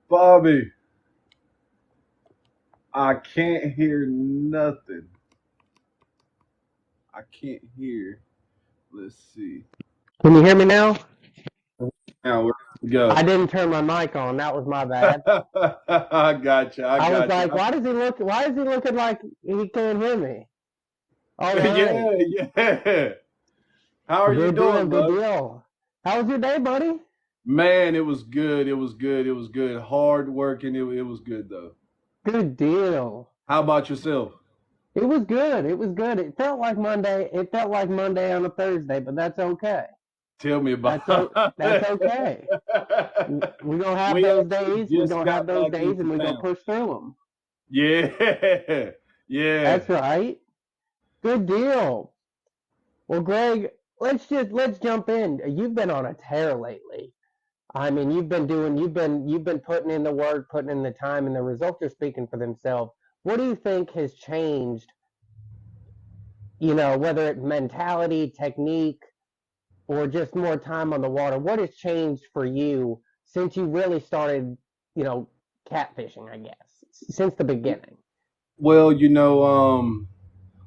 Bobby, I can't hear nothing. I can't hear. Let's see. Can you hear me now? Now where we I go? didn't turn my mic on. That was my bad. I got you. I I was got you. like, why does he look? Why is he looking like he can't hear me? All right, Yeah, yeah. How are you good deal, doing, good bud? deal. How was your day, buddy? Man, it was good. It was good. It was good. Hard working. It was good though. Good deal. How about yourself? It was good. It was good. It felt like Monday. It felt like Monday on a Thursday, but that's okay. Tell me That's o- about that's it. okay. We're gonna have We those actually days. We're just gonna have got those back days, into and we're gonna town. push through them. Yeah, yeah. That's right. Good deal. Well, Greg, let's jump in. You've been on a tear lately. I mean, you've been putting in the work, putting in the time, and the results are speaking for themselves. What do you think has changed? Whether it's mentality, technique, or just more time on the water. What has changed for you since you really started, you know, catfishing? I guess since the beginning. Well,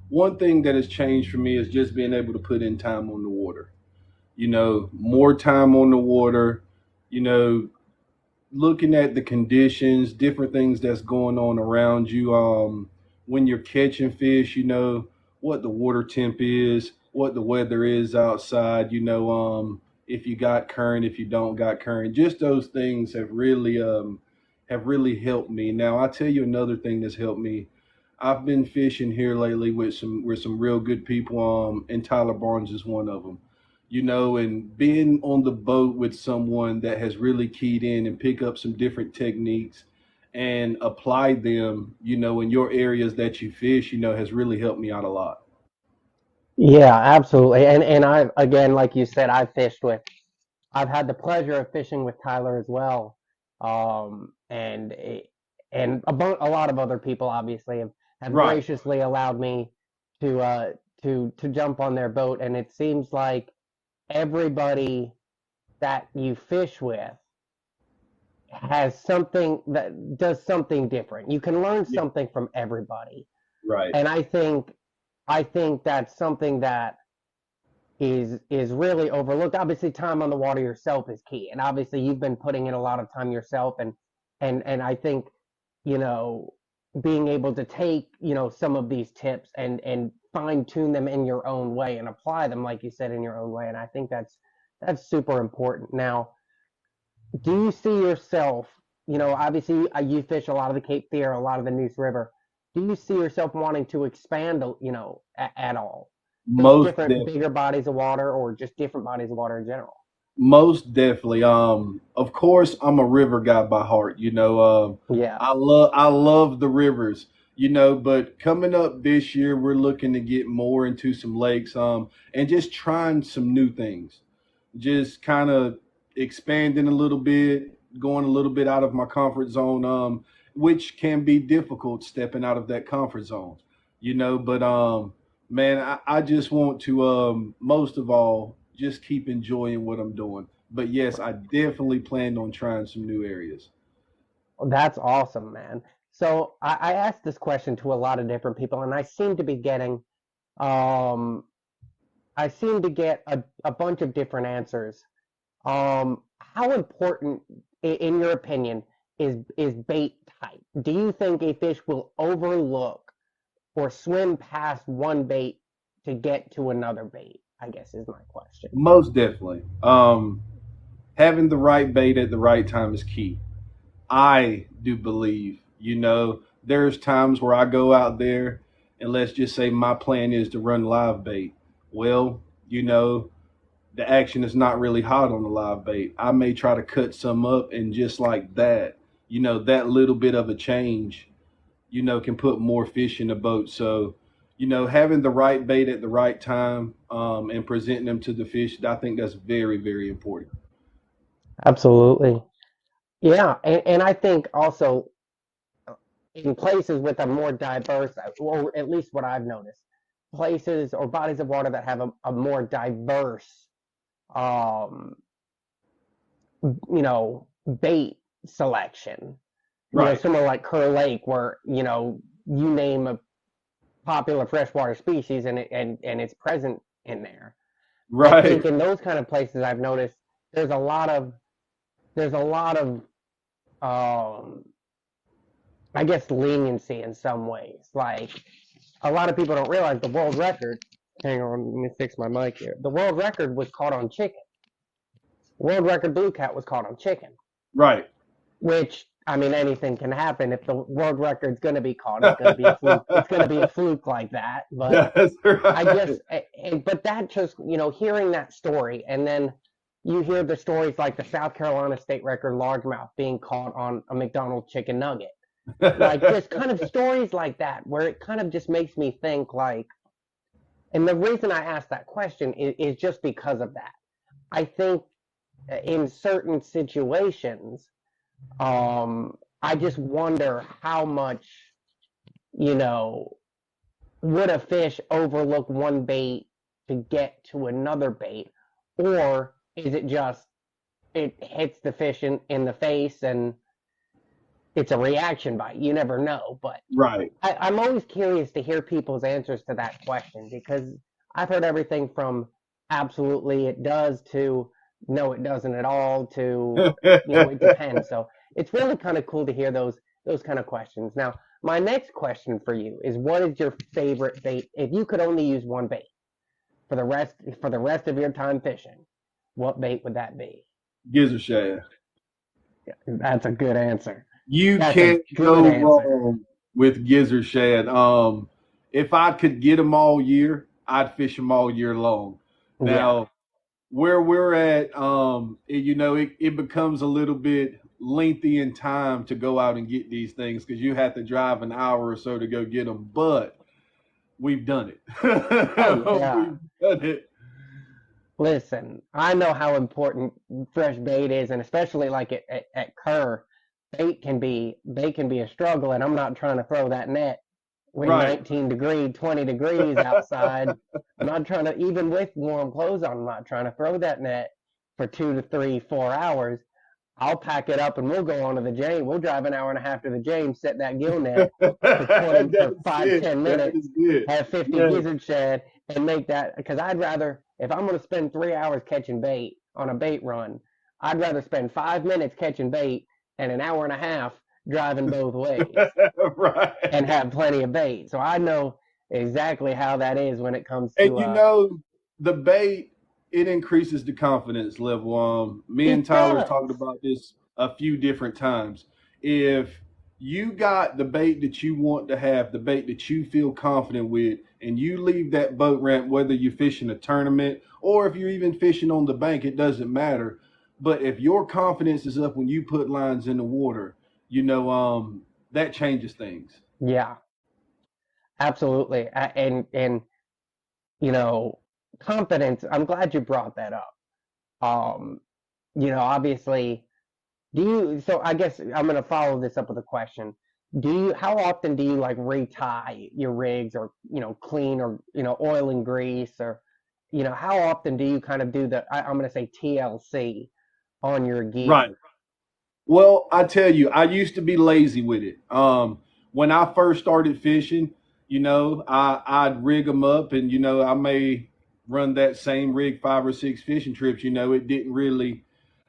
one thing that has changed for me is just being able to put in time on the water. More time on the water, you know, looking at the conditions, different things that's going on around you. When you're catching fish, what the water temp is, what the weather is outside, if you got current, if you don't got current. Just those things have really helped me. Now I'll tell you another thing that's helped me. I've been fishing here lately with some real good people, and Tyler Barnes is one of them. And being on the boat with someone that has really keyed in and pick up some different techniques and apply them, in your areas that you fish, has really helped me out a lot. Yeah, absolutely. And I again, like you said, I've had the pleasure of fishing with Tyler as well. And a lot of other people obviously have Right. graciously allowed me to jump on their boat. And it seems like everybody that you fish with has something that does something different. You can learn Yeah. something from everybody. Right. And I think that's something that is really overlooked. Obviously, time on the water yourself is key, and obviously you've been putting in a lot of time yourself, and I think you know being able to take some of these tips and fine tune them in your own way and apply them, like you said, in your own way, and I think that's super important. Now, do you see yourself? Obviously, you fish a lot of the Cape Fear, a lot of the Neuse River. Do you see yourself wanting to expand, at all? Fish Most different, definitely. bigger bodies of water, or just different bodies of water in general? Most definitely. Of course, I'm a river guy by heart. Yeah, I love the rivers. But coming up this year, we're looking to get more into some lakes. And just trying some new things. Just kind of expanding a little bit, going a little bit out of my comfort zone. Which can be difficult stepping out of that comfort zone. But man, I just want to most of all just keep enjoying what I'm doing. But yes, I definitely planned on trying some new areas. that's awesome, man. So I asked this question to a lot of different people, and um, I seem to get a bunch of different answers. How important, in your opinion, is bait type? Do you think a fish will overlook or swim past one bait to get to another bait? I guess is my question. Most definitely. Having the right bait at the right time is key. I do believe, there's times where I go out there and let's just say my plan is to run live bait. Well, the action is not really hot on the live bait. I may try to cut some up and just like that, that little bit of a change, can put more fish in the boat. So, having the right bait at the right time, and presenting them to the fish, I think that's very, very important. Absolutely. Yeah, and I think also in places with a more diverse, or at least what I've noticed, places or bodies of water that have a more diverse, um, bait. selection. Right. Somewhere like Kerr Lake, where you name a popular freshwater species and it's present in there. I Right. think in those kind of places, I've noticed there's a lot of there's a lot of um, I guess leniency in some ways. Like a lot of people don't realize the world record. Hang on, let me fix my mic here. The world record was caught on chicken. World record blue cat was caught on chicken, Right. which I mean anything can happen. If the world record's going to be caught, it's going to be a fluke. It's going to be a fluke like that. But That's I right. just, but that just, hearing that story, and then you hear the stories like the South Carolina state record largemouth being caught on a McDonald's chicken nugget, like just kind of stories like that, where it kind of just makes me think like, and the reason I asked that question is just because of that. I think in certain situations, I just wonder how much, you know, would a fish overlook one bait to get to another bait, or is it just it hits the fish in the face and it's a reaction bite? You never know, but Right. I'm always curious to hear people's answers to that question because I've heard everything from absolutely it does to no it doesn't at all to it depends. So it's really kind of cool to hear those kind of questions. Now, my next question for you is what is your favorite bait if you could only use one bait for the rest of your time fishing? What bait would that be? Gizzard shad. That's a good answer. You That's a can't good go answer. wrong with gizzard shad. If I could get them all year, I'd fish them all year long. Yeah. Now, where we're at, it becomes a little bit lengthy in time to go out and get these things because you have to drive an hour or so to go get them. But we've done it. Oh yeah. We've done it. Listen, I know how important fresh bait is, and especially like at Kerr, bait can be a struggle, and I'm not trying to throw that net with Right. 20 degrees outside. I'm not trying to, even with warm clothes on, I'm not trying to throw that net for 2 to 3, 4 hours. I'll pack it up and we'll go on to the James. We'll drive an hour and a half to the James, set that gill net for That's five, it. ten That minutes, is it. have 50 Yes. gizzard shad and make that because I'd rather if I'm gonna spend 3 hours catching bait on a bait run, I'd rather spend 5 minutes catching bait and an hour and a half driving both ways and Right. have plenty of bait. So I know exactly how that is when it comes And to the bait, it increases the confidence level. Me and it Tyler's does. talked about this a few different times. If you got the bait that you want to have, the bait that you feel confident with, and you leave that boat ramp, whether you're fishing a tournament or if you're even fishing on the bank, it doesn't matter. But if your confidence is up when you put lines in the water, that changes things. Yeah, absolutely. And you know, confidence. I'm glad you brought that up. Um, Obviously, do you? So I guess I'm gonna follow this up with a question. How often do you like retie your rigs or clean or oil and grease or how often do you kind of do I'm gonna say TLC on your Right. gear? Well, I tell you, I used to be lazy with it. When I first started fishing, I'd rig them up, and I may run that same rig 5 or 6 fishing trips. It didn't really,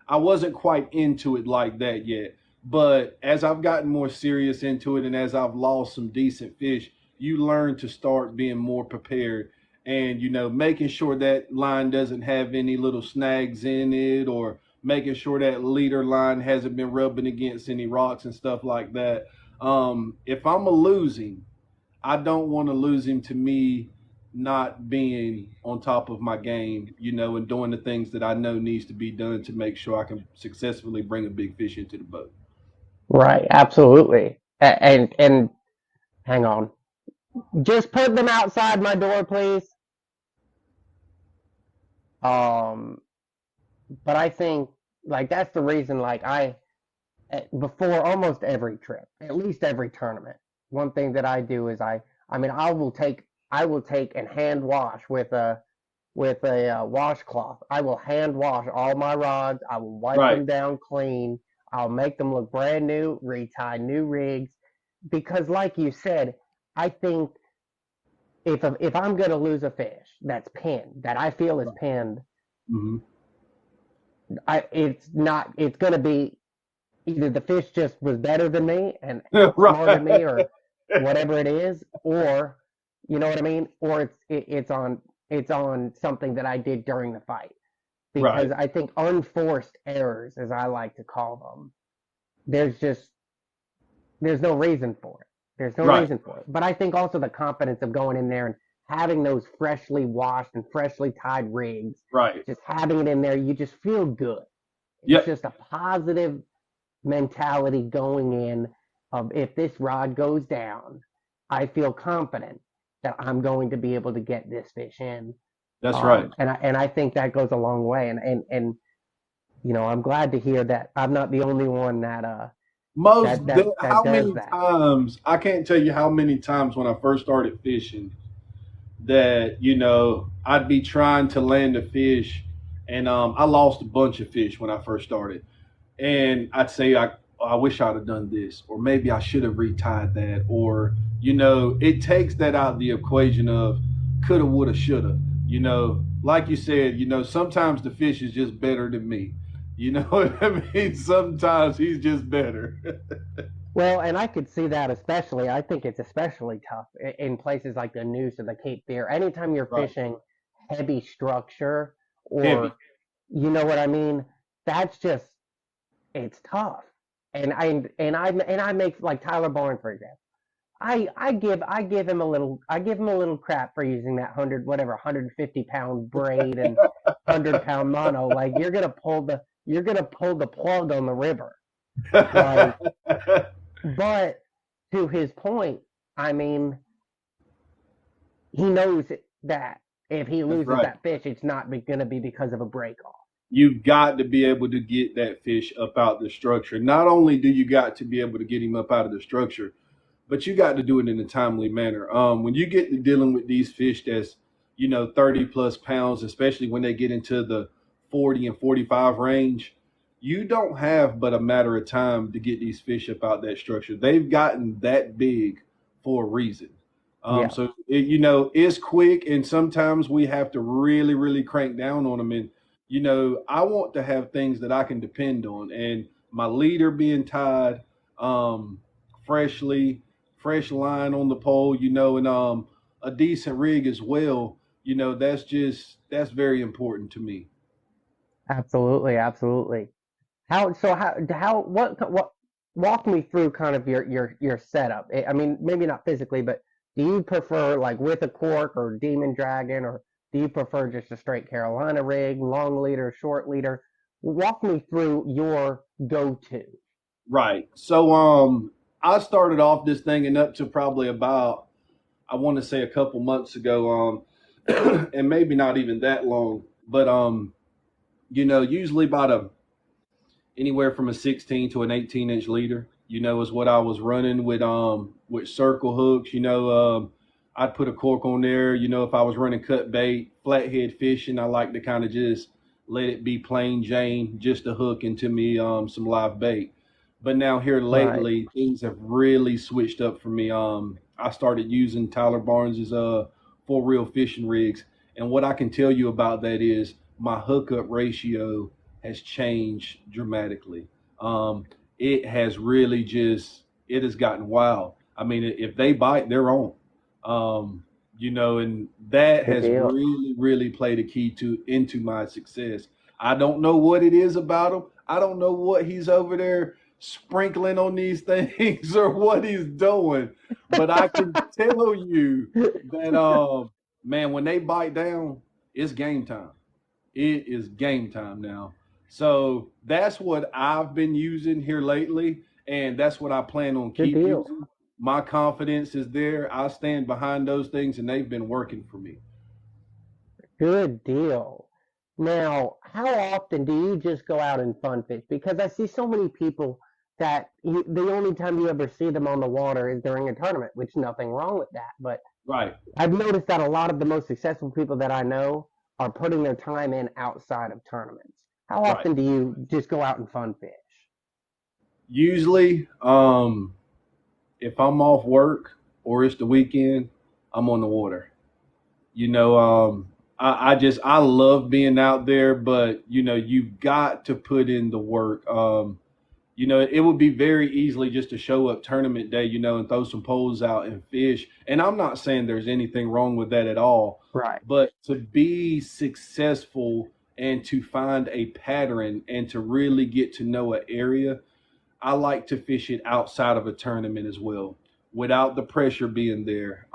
I wasn't quite into it like that yet. But as I've gotten more serious into it, and as I've lost some decent fish, you learn to start being more prepared, and making sure that line doesn't have any little snags in it, or making sure that leader line hasn't been rubbing against any rocks and stuff like that. If I'm a losing, I don't want to lose him to me not being on top of my game, and doing the things that I know needs to be done to make sure I can successfully bring a big fish into the boat. Right, absolutely. And hang on, just put them outside my door, please. Um, but I think like that's the reason like before almost every trip, at least every tournament, one thing that I do is I mean I will take and hand wash with a washcloth. I will hand wash all my rods. I will wipe Right. them down clean. I'll make them look brand new, retie new rigs, because like you said, I think if I'm gonna lose a fish that's pinned, that I feel is pinned, Hmm. it's not. It's gonna be either the fish just was better than me and outsmarted me, Right. or whatever it is, or you know what I mean, or it's on something that I did during the fight. Because Right. I think unforced errors, as I like to call them, there's just there's no reason for it. There's no Right. reason for it. But I think also the confidence of going in there and having those freshly washed and freshly tied rigs, Right. just having it in there, you just feel good. It's Yep. just a positive mentality going in of if this rod goes down, I feel confident that I'm going to be able to get this fish in. That's right. And I think that goes a long way. And I'm glad to hear that I'm not the only one that How does many that. times, I can't tell you how many times when I first started fishing that, I'd be trying to land a fish and I lost a bunch of fish when I first started. And I'd say I wish I'd have done this, or maybe I should have retied that, or it takes that out of the equation of coulda, woulda, shoulda. Like you said, sometimes the fish is just better than me. You know what I mean? Sometimes he's just better. Well, and I could see that especially. I think it's especially tough in places like the Neuse or the Cape Fear. Anytime you're Right. fishing heavy structure, Heavy. or you know what I mean, that's just it's tough. And I make like Tyler Barnes, for example. I give him a little crap for using that 150 pound braid and 100 pound mono. Like you're gonna pull the plug on the river. Like, but to his point, I mean, he knows that if he That's loses right. that fish, it's not gonna be because of a break off. You've got to be able to get that fish up out the structure. Not only do you got to be able to get him up out of the structure, but you got to do it in a timely manner. When you get to dealing with these fish that's 30 plus pounds, especially when they get into the 40 and 45 range, you don't have but a matter of time to get these fish up out that structure. They've gotten that big for a reason. Yeah, It's quick, and sometimes we have to really, really crank down on them. And I want to have things that I can depend on, and my leader being tied, um, freshly, fresh line on the pole, and a decent rig as well. That's very important to me. absolutely, absolutely. How what walk me through kind of your setup. I mean, maybe not physically, but do you prefer like with a cork or demon dragon, or do you prefer just a straight Carolina rig, long leader, short leader? Walk me through your go-to. Right. So I started off this thing and up to probably about, I want to say, a couple months ago, and maybe not even that long, but usually about a anywhere from a 16 to an 18-inch leader, is what I was running with circle hooks. I'd put a cork on there. If I was running cut bait, flathead fishing, I like to kind of just let it be plain Jane, just a hook into me some live bait. But now here Right. lately, things have really switched up for me. I started using Tyler Barnes's 4 reel fishing rigs, and what I can tell you about that is my hookup ratio has changed dramatically. Um, it has really just it has gotten wild. I mean, if they bite, they're on. And that Good has deal. really, really played a key to into my success. I don't know what it is about him. I don't know what he's over there sprinkling on these things or what he's doing, but I can tell you that man, when they bite down, it's game time. It is game time now. So that's what I've been using here lately, and that's what I plan on Good keep deal. using. My confidence is there. I stand behind those things, and they've been working for me. Good deal. Now, how often do you just go out and fun fish? Because I see so many people that the only time you ever see them on the water is during a tournament, which nothing wrong with that. But Right, I've noticed that a lot of the most successful people that I know are putting their time in outside of tournaments. How right. often do you just go out and fun fish? Usually, if I'm off work or it's the weekend, I'm on the water. You know, I love being out there, but you've got to put in the work. It would be very easily just to show up tournament day, and throw some poles out and fish. And I'm not saying there's anything wrong with that at all, Right. but to be successful and to find a pattern and to really get to know an area, I like to fish it outside of a tournament as well, without the pressure being there,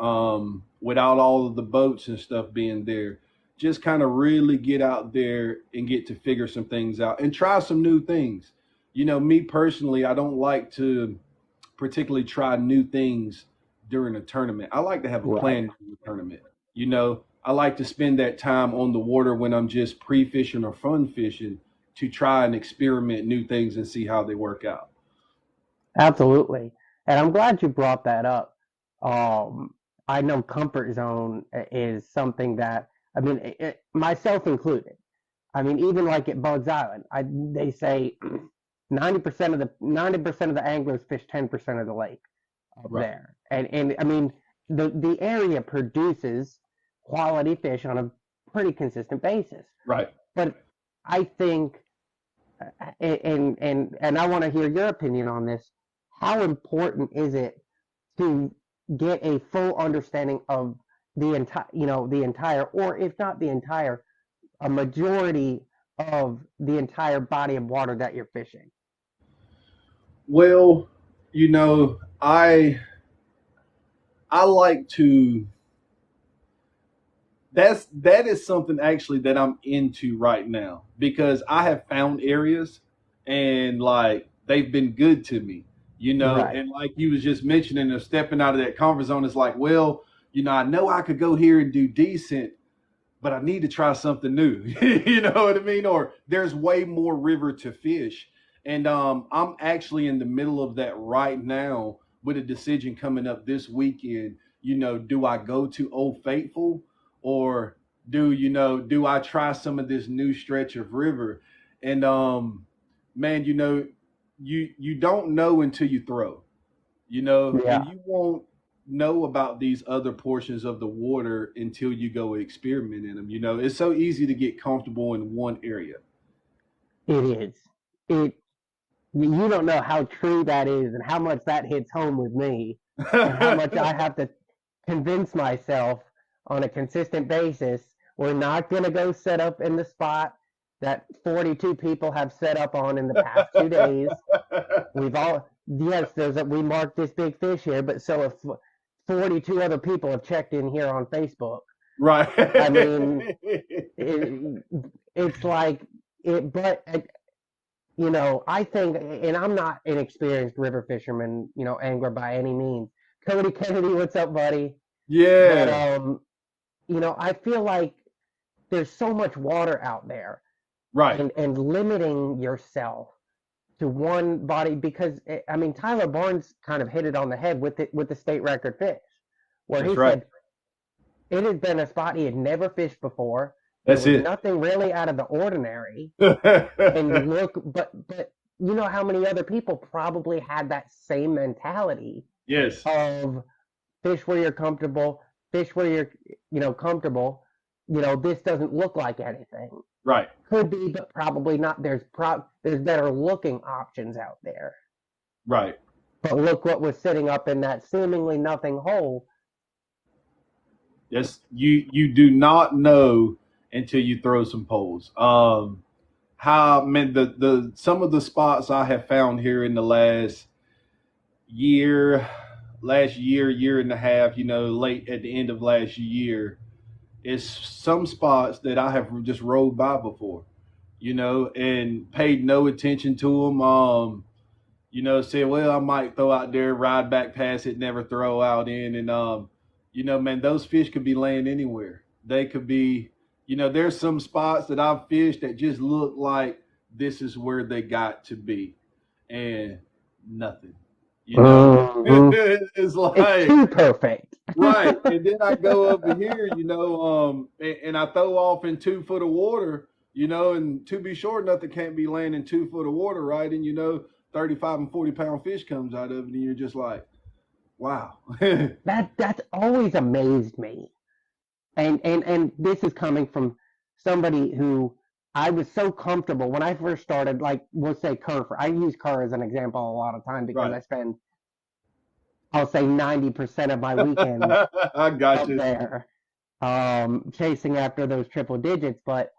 without all of the boats and stuff being there. Just kind of really get out there and get to figure some things out and try some new things. Me personally, I don't like to particularly try new things during a tournament. I like to have a Right. plan during the tournament. I like to spend that time on the water when I'm just pre fishing or fun fishing to try and experiment new things and see how they work out. Absolutely. And I'm glad you brought that up. Um, I know comfort zone is something that, I mean, myself included. I mean, even like at Bugs Island, they say 90% of the anglers fish 10% of the lake up Right. there. And I mean, the area produces quality fish on a pretty consistent basis. Right. But I think and I want to hear your opinion on this. How important is it to get a full understanding of the entire, or if not the entire, a majority of the entire body of water that you're fishing? Well, I like to that is something actually that I'm into right now because I have found areas and like they've been good to me, Right. and like you was just mentioning of stepping out of that comfort zone is like, well, I know I could go here and do decent, but I need to try something new. You know what I mean? Or there's way more river to fish. And I'm actually in the middle of that right now with a decision coming up this weekend. Do I go to Old Faithful or do I try some of this new stretch of river? And man, you don't know until you throw, and Yeah, you won't know about these other portions of the water until you go experiment in them. It's so easy to get comfortable in one area. it is. It You don't know how true that is and how much that hits home with me and how much I have to convince myself on a consistent basis we're not going to go set up in the spot that 42 people have set up on in the past 2 days. We've all, yes, we marked this big fish here, but so if 42 other people have checked in here on Facebook, Right. I mean, it, it's like but I think, and I'm not an experienced river fisherman, angler by any means. Cody Kennedy, what's up, buddy? But Yeah. I feel like there's so much water out there, Right. and limiting yourself to one body because I mean Tyler Barnes kind of hit it on the head with the state record fish, where That's he right. said it had been a spot he had never fished before. There That's was it. nothing really out of the ordinary, and but you know how many other people probably had that same mentality Yes. of fish where you're comfortable, fish where you're comfortable. This doesn't look like anything. Right. Could be, but probably not. There's better looking options out there. Right. But look what was sitting up in that seemingly nothing hole. Yes. You do not know until you throw some poles. How man the some of the spots I have found here in the year, year and a half, late at the end of last year, is some spots that I have just rode by before, and paid no attention to them. Said, well, I might throw out there, ride back past it, never throw out in. And, man, those fish could be laying anywhere. They could be, there's some spots that I've fished that just look like this is where they got to be. And nothing, Mm-hmm. it's It's like, too perfect. right. And then I go over here, and I throw off in 2 foot of water, and to be sure, nothing can't be laying in 2 foot of water, right? And, 35 and 40 pound fish comes out of it, and you're just like, wow. That's always amazed me. And this is coming from somebody who I was so comfortable when I first started. Like we'll say Kerr. I use Kerr as an example a lot of time because Right. I spend, I'll say, 90% of my weekends I got up you. there, chasing after those triple digits. But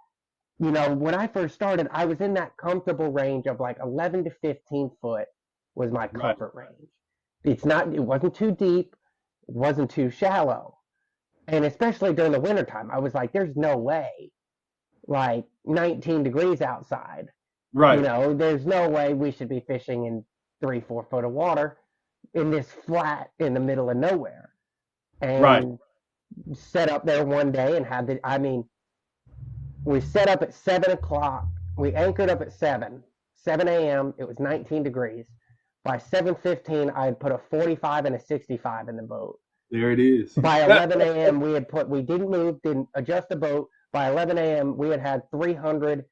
when I first started, I was in that comfortable range of like 11 to 15 foot was my Right. comfort range. It wasn't too deep, it wasn't too shallow. And especially during the wintertime, I was like, there's no way, like 19 degrees outside, Right. there's no way we should be fishing in 3, 4 foot of water in this flat in the middle of nowhere. Right. And set up there one day and I mean, we set up at 7 o'clock. We anchored up at 7 a.m. It was 19 degrees. By 7:15, I had put a 45 and a 65 in the boat. There it is. By 11 a.m., we didn't move, didn't adjust the boat. By 11 a.m., we had 300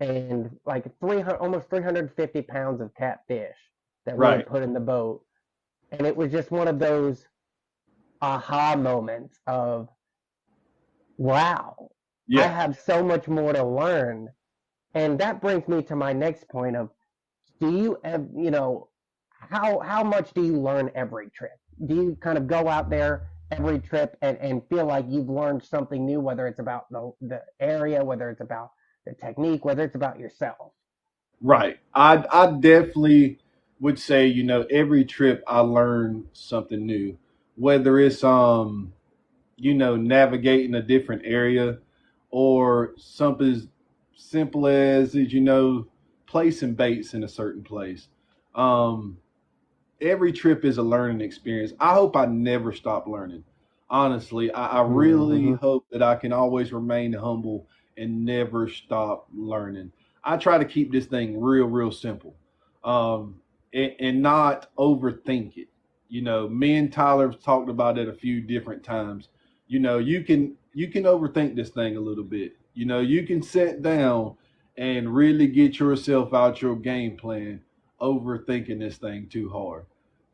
and like 300, almost 350 pounds of catfish that we had Right. put in the boat. And it was just one of those aha moments of, wow, I Yeah. have so much more to learn. And that brings me to my next point of, do you have, how much do you learn every trip? Do you kind of go out there every trip and feel like you've learned something new, whether it's about the area, whether it's about the technique, whether it's about yourself? Right. I definitely would say, every trip I learn something new. Whether it's navigating a different area or something as simple as placing baits in a certain place. Um every trip is a learning experience. I hope I never stop learning. Honestly, I really Mm-hmm. hope that I can always remain humble and never stop learning. I try to keep this thing real, real simple, and not overthink it. Me and Tyler have talked about it a few different times. You can overthink this thing a little bit. You can sit down and really get yourself out your game plan overthinking this thing too hard.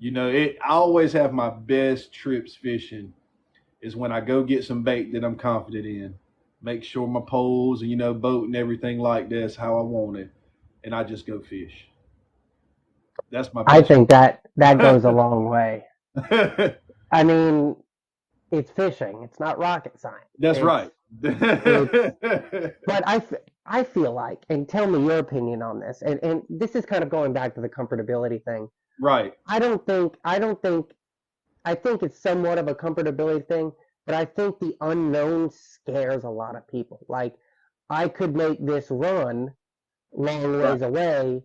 I always have my best trips fishing is when I go get some bait that I'm confident in, make sure my poles and boat and everything like that's how I want it, and I just go fish. That's my I best. think that goes a long way. I mean, it's fishing. It's not rocket science. That's It's right. it's but I feel like, and tell me your opinion on this, and this is kind of going back to the comfortability thing. Right. I think it's somewhat of a comfortability thing, but I think the unknown scares a lot of people. Like, I could make this run long Right. ways away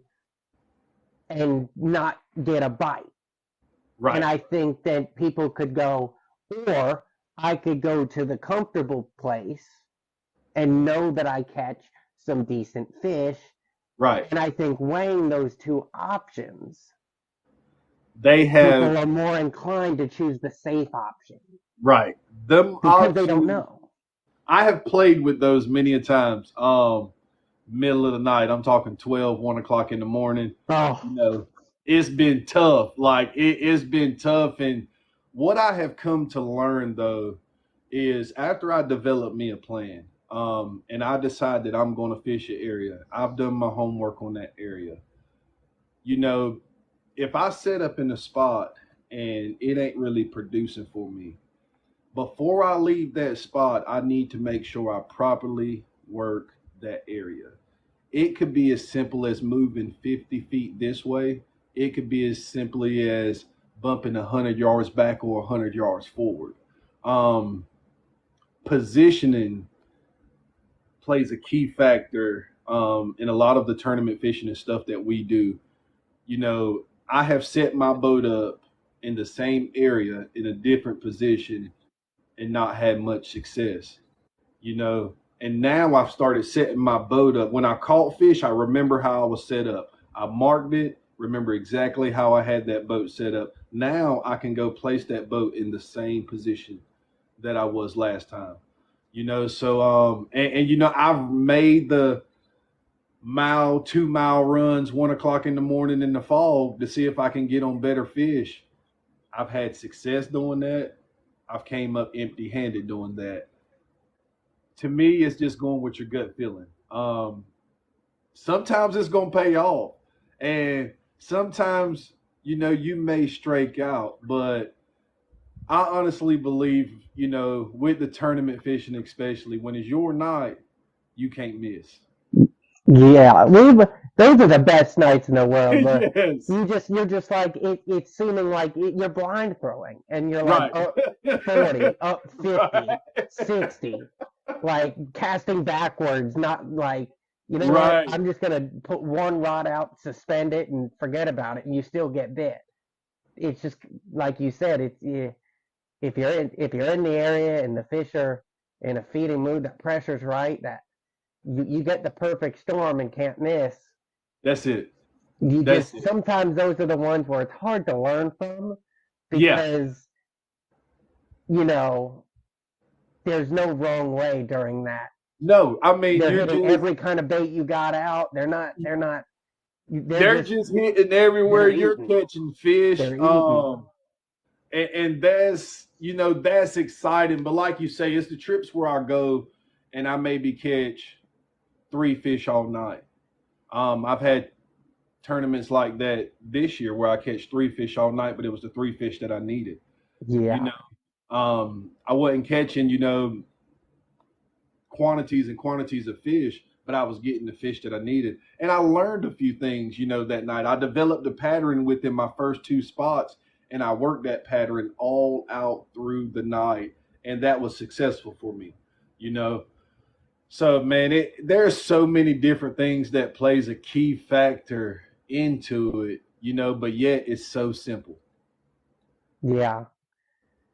and not get a bite. And Right. I think that people could go, or I could go to the comfortable place and know that I catch some decent fish. Right. And I think weighing those two options, They have people are more inclined to choose the safe option right. Them because they don't options. know. I have played with those many a times. Middle of the night. I'm talking 12, 1 o'clock in the morning. Oh, You know, it's been tough. Like it's been tough. And what I have come to learn though is after I develop me a plan, and I decide that I'm going to fish an area. I've done my homework on that area. You know, if I set up in a spot and it ain't really producing for me, before I leave that spot, I need to make sure I properly work that area. It could be as simple as moving 50 feet this way. It could be as simply as bumping 100 yards back or 100 yards forward. Um, Positioning plays a key factor in a lot of the tournament fishing and stuff that we do. I have set my boat up in the same area in a different position and not had much success. And now I've started setting my boat up. When I caught fish, I remember how I was set up. I marked it, remember exactly how I had that boat set up. Now I can go place that boat in the same position that I was last time. So I've made the mile, 2 mile runs, 1 o'clock in the morning in the fall to see if I can get on better fish. I've had success doing that. I've came up empty handed doing that. To me, it's just going with your gut feeling. Sometimes it's gonna pay off, and sometimes you may strike out. But I honestly believe with the tournament fishing, especially when it's your night, you can't miss. Yeah, those are the best nights in the world. Yes, You're just like it's seeming like you're blind throwing, and you're like, right, oh, 40, up 50, right, 60, like casting backwards, not like, you know what? right. I'm just gonna put one rod out, suspend it, and forget about it, and you still get bit. It's just like you said. If you're in the area and the fish are in a feeding mood, the pressure's right, that you get the perfect storm and can't miss. That's it. You That's just it. sometimes those are the ones where it's hard to learn from Yeah. because you know there's no wrong way during that. No, I mean They're you're hitting just every kind of bait you got out. They're they're just just hitting everywhere. they're You're eating. catching fish. They're eating. And that's that's exciting. But like you say, it's the trips where I go and I maybe catch 3 fish all night. I've had tournaments like that this year where I catch 3 fish all night, but it was the 3 fish that I needed. You Yeah. know, I wasn't catching quantities and quantities of fish, but I was getting the fish that I needed. And I learned a few things, that night. I developed a pattern within my first 2 spots, and I worked that pattern all out through the night, and that was successful for me, you know. So man, there's so many different things that plays a key factor into it, but yet it's so simple. Yeah.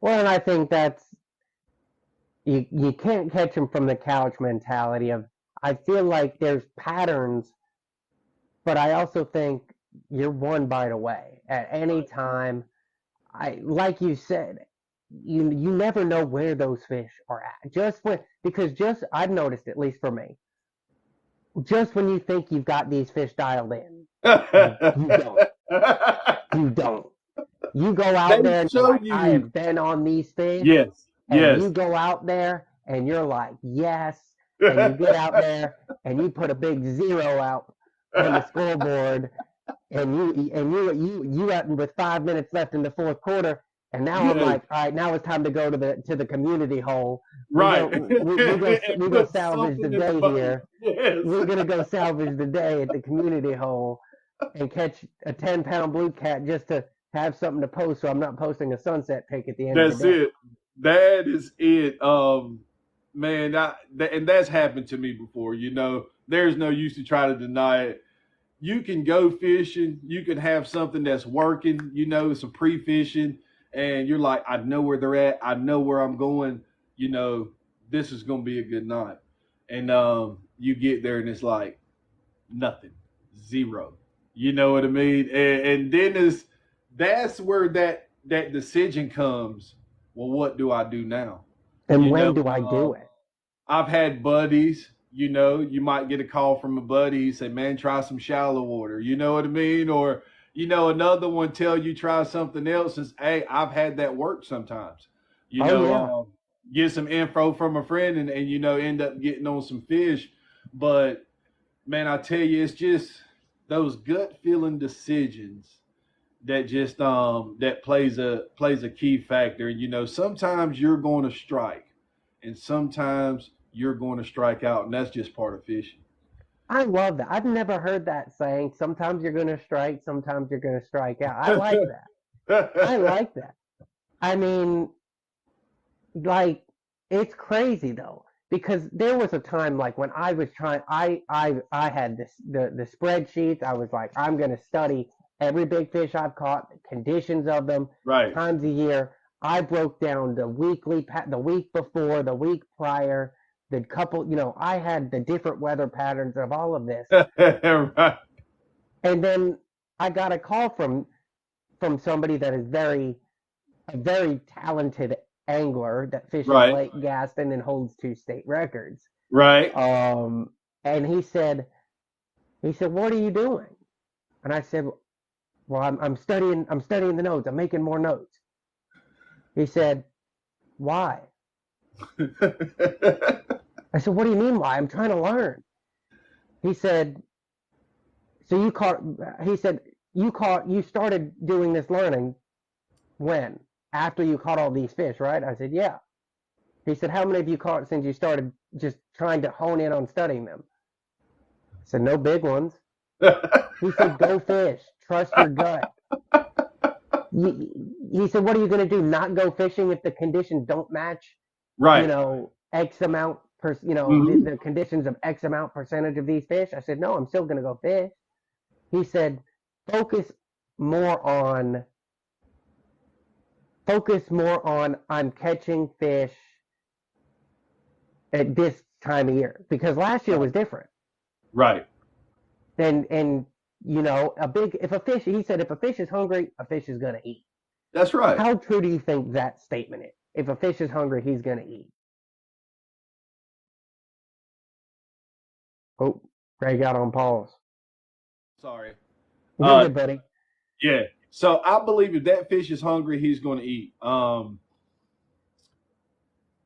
Well, and I think that's you can't catch them from the couch mentality of I feel like there's patterns, but I also think you're one bite away at any Right. time. I like you said, you never know where those fish are at. Just I've noticed, at least for me, just when you think you've got these fish dialed in, you don't. You don't. You go out They there and you're show like, I you. have been on these fish, Yes, and you yes. go out there and you're like, yes, and you get out there and you put a big zero out on the scoreboard, and you up with 5 minutes left in the fourth quarter, and now I'm Yes, like, all right, now it's time to go to the community hole. right. We go Put salvage the something in the day boat. here. Yes. We're gonna go salvage the day at the community hole and catch a 10-pound blue cat just to have something to post, so I'm not posting a sunset pic at the end of the That's day. it. That is it. Man, and that's happened to me before. There's no use to try to deny it. You can go fishing. You can have something that's working. Some pre-fishing, and you're like, I know where they're at. I know where I'm going. You know, this is gonna be a good night. And you get there, and it's like nothing, zero. You know what I mean? And then that's where that decision comes. Well, what do I do now? And You when know, do I do it? I've had buddies. You might get a call from a buddy. Say, "Man, try some shallow water." You know what I mean? Or another one tell you try something else. Is hey, I've had that work sometimes. You Oh know, yeah. get some info from a friend, and end up getting on some fish. But man, I tell you, it's just those gut feeling decisions that just that plays a key factor. And sometimes you're going to strike, and sometimes you're going to strike out, and that's just part of fishing. I love that. I've never heard that saying. Sometimes you're gonna strike, sometimes you're gonna strike out. I like that. I like that. I mean, like it's crazy though, because there was a time like when I was trying I had the spreadsheets. I was like, I'm gonna study every big fish I've caught, the conditions of them, Right. times a year. I broke down the week before, the week prior, the couple, I had the different weather patterns of all of this. Right. And then I got a call from somebody that is a very talented angler that fishes Right. Lake Gaston and holds 2 state records. Right. And he said, He said, "What are you doing?" And I said, "Well, I'm studying. I'm studying the notes. I'm making more notes." He said, "Why?" I said, "What do you mean why? I'm trying to learn." He said, "So you caught?" He said, "You caught? You started doing this learning when? After you caught all these fish, right?" I said, "Yeah." He said, "How many have you caught since you started just trying to hone in on studying them?" I said, "No big ones." He said, "Go fish. Trust your gut." He said, "What are you going to do? Not go fishing if the conditions don't match, Right. X amount per, Hmm. the conditions of X amount percentage of these fish?" I said, "No, I'm still going to go fish." He said, "Focus more on, I'm catching fish at this time of year because last year Right. was different." Right. And a big if a fish, he said, if a fish is hungry, a fish is going to eat. That's right. How true do you think that statement is? If a fish is hungry, he's going to eat. Oh, Greg got on pause. Sorry. You're Uh, good, buddy. yeah. So I believe if that fish is hungry, he's going to eat.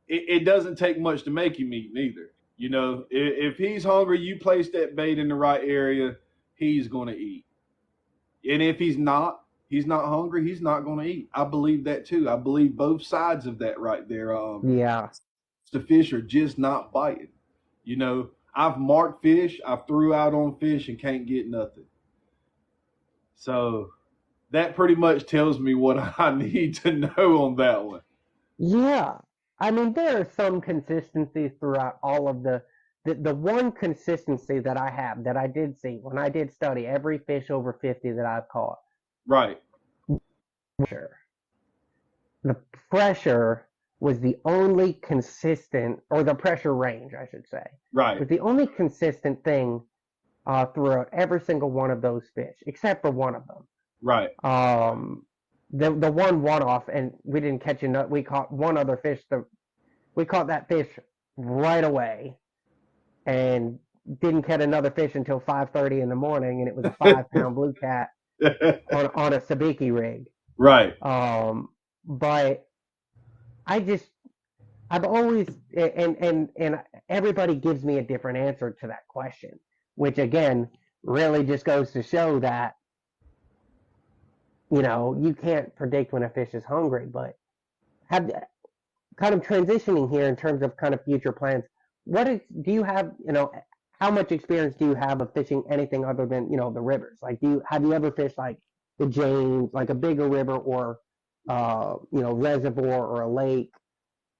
It doesn't take much to make him eat neither. You know, if he's hungry, you place that bait in the right area, he's going to eat. And if he's not hungry, he's not going to eat. I believe that too. I believe both sides of that right there. Yeah. The fish are just not biting. You know, I've marked fish, I've threw out on fish and can't get nothing. So that pretty much tells me what I need to know on that one. Yeah. I mean, there are some consistencies throughout all of the one consistency that I have that I did see when I did study every fish over 50 that I've caught. Right, Sure. The pressure was the only consistent, or the pressure range, I should say, right, was the only consistent thing throughout every single one of those fish, except for one of them. right. Um, the one off, and we didn't catch enough. We caught one other fish. We caught that fish right away, and didn't catch another fish until 5:30 in the morning, and it was a 5 pound blue cat on a sabiki rig. Right. But I just I've always and everybody gives me a different answer to that question, which again really just goes to show that you can't predict when a fish is hungry. But have kind of transitioning here in terms of kind of future plans. Do you have how much experience do you have of fishing anything other than the rivers? Like, have you ever fished like the James, like a bigger river, or reservoir or a lake?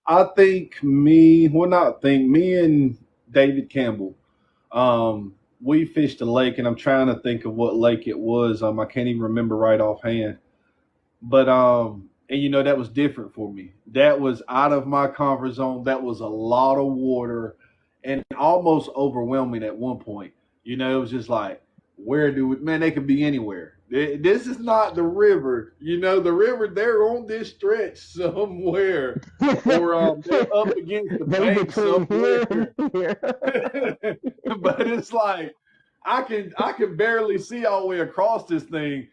I think not think, me and David Campbell, we fished a lake, and I'm trying to think of what lake it was. I can't even remember right offhand. But and that was different for me. That was out of my comfort zone. That was a lot of water and almost overwhelming at one point. It was just like, where do we, man, they could be anywhere. This is not the river. The river, they're on this stretch somewhere. Or they're up against the They bank between somewhere. here and here. But it's like I can barely see all the way across this thing.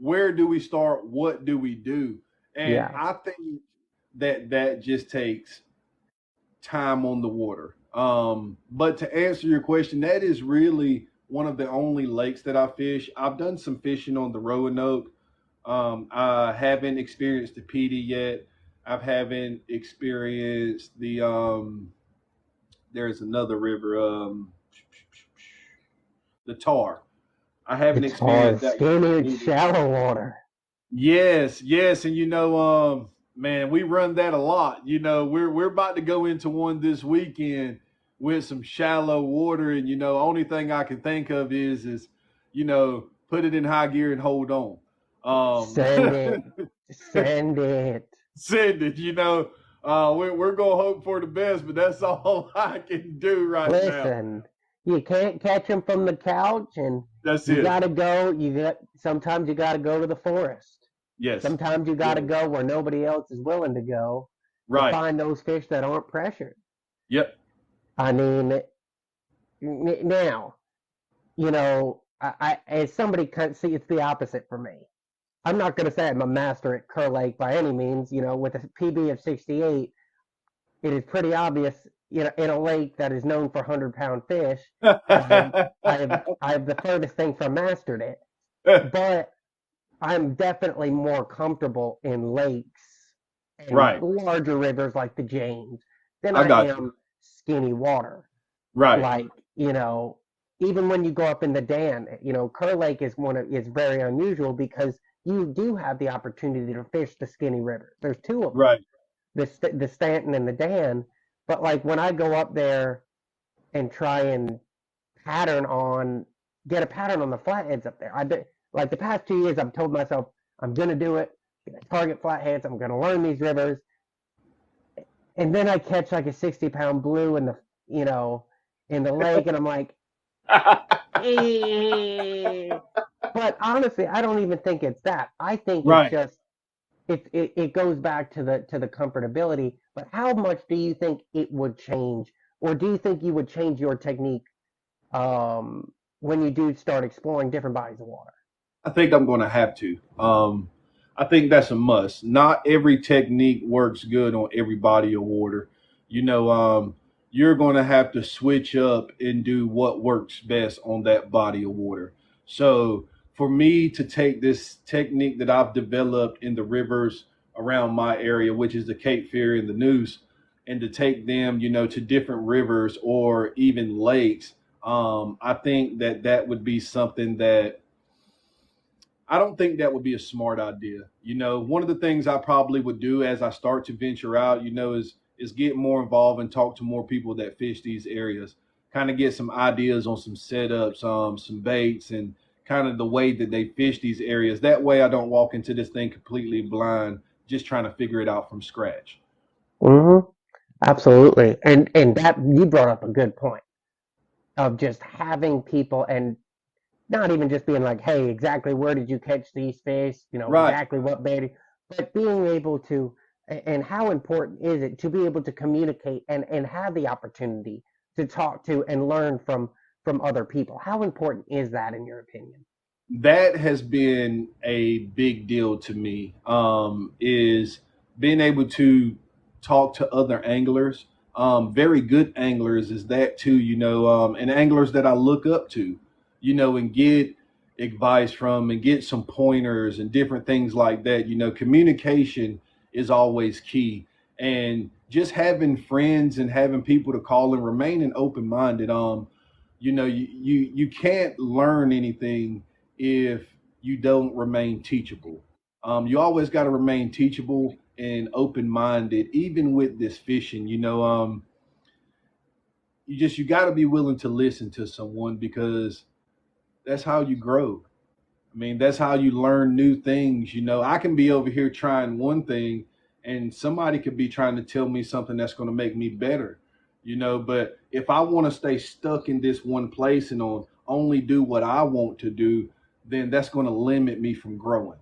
Where do we start? What do we do? And Yeah. I think that just takes time on the water. But to answer your question, that is really one of the only lakes that I fish. I've done some fishing on the Roanoke. I haven't experienced the PD yet. I haven't experienced there's another river, the Tar. I haven't It's hard. experienced that one Skinny and either. shallow water. Yes, yes, and man, we run that a lot. We're about to go into one this weekend with some shallow water, and only thing I can think of is put it in high gear and hold on. Send it. Send it. Send it. We're gonna hope for the best, but that's all I can do right now. Listen, you can't catch them from the couch, and That's you it. gotta go. Sometimes you gotta go to the forest. Yes, Sometimes you gotta yes, go where nobody else is willing to go to right. find those fish that aren't pressured. Yep. I mean, now as somebody can see, it's the opposite for me. I'm not going to say I'm a master at Kerr Lake by any means. With a PB of 68, it is pretty obvious, in a lake that is known for 100-pound fish, I I have the furthest thing from mastered it. But I'm definitely more comfortable in lakes and Right. larger rivers like the James than I I got you. am skinny water. Right. Like, even when you go up in the Dan, Kerr Lake is very unusual because you do have the opportunity to fish the skinny rivers. There's two of them, Right. the Stanton and the Dan. But like when I go up there and try and pattern on get a pattern on the flatheads up there. Like the past 2 years, I've told myself I'm gonna do it. I'm gonna target flatheads. I'm gonna learn these rivers, and then I catch like a 60-pound blue you know in the lake, and I'm like, eh. But honestly, I don't even think it's that. I think it's Right. just it goes back to the comfortability. But how much do you think it would change, or do you think you would change your technique when you do start exploring different bodies of water? I think I'm going to have to. I think that's a must. Not every technique works good on every body of water. You know, you're going to have to switch up and do what works best on that body of water. So, for me to take this technique that I've developed in the rivers around my area, which is the Cape Fear and the Neuse, and to take them, to different rivers or even lakes, I think that that would be something that I don't think that would be a smart idea. One of the things I probably would do as I start to venture out, is get more involved and talk to more people that fish these areas, kind of get some ideas on some setups, some baits, and kind of the way that they fish these areas. That way, I don't walk into this thing completely blind, just trying to figure it out from scratch. Hmm. Absolutely, and that you brought up a good point of just having people and not even just being like, hey, exactly where did you catch these fish? Right. Exactly what bait, but being able to, and how important is it to be able to communicate and have the opportunity to talk to and learn from other people? How important is that in your opinion? That has been a big deal to me, is being able to talk to other anglers, very good anglers is that too, and anglers that I look up to, and get advice from and get some pointers and different things like that. Communication is always key, and just having friends and having people to call and remaining open-minded. You can't learn anything if you don't remain teachable. You always got to remain teachable and open minded, even with this fishing. You got to be willing to listen to someone because that's how you grow. I mean, that's how you learn new things. I can be over here trying one thing, and somebody could be trying to tell me something that's going to make me better. But if I want to stay stuck in this one place and only do what I want to do, then that's going to limit me from growing.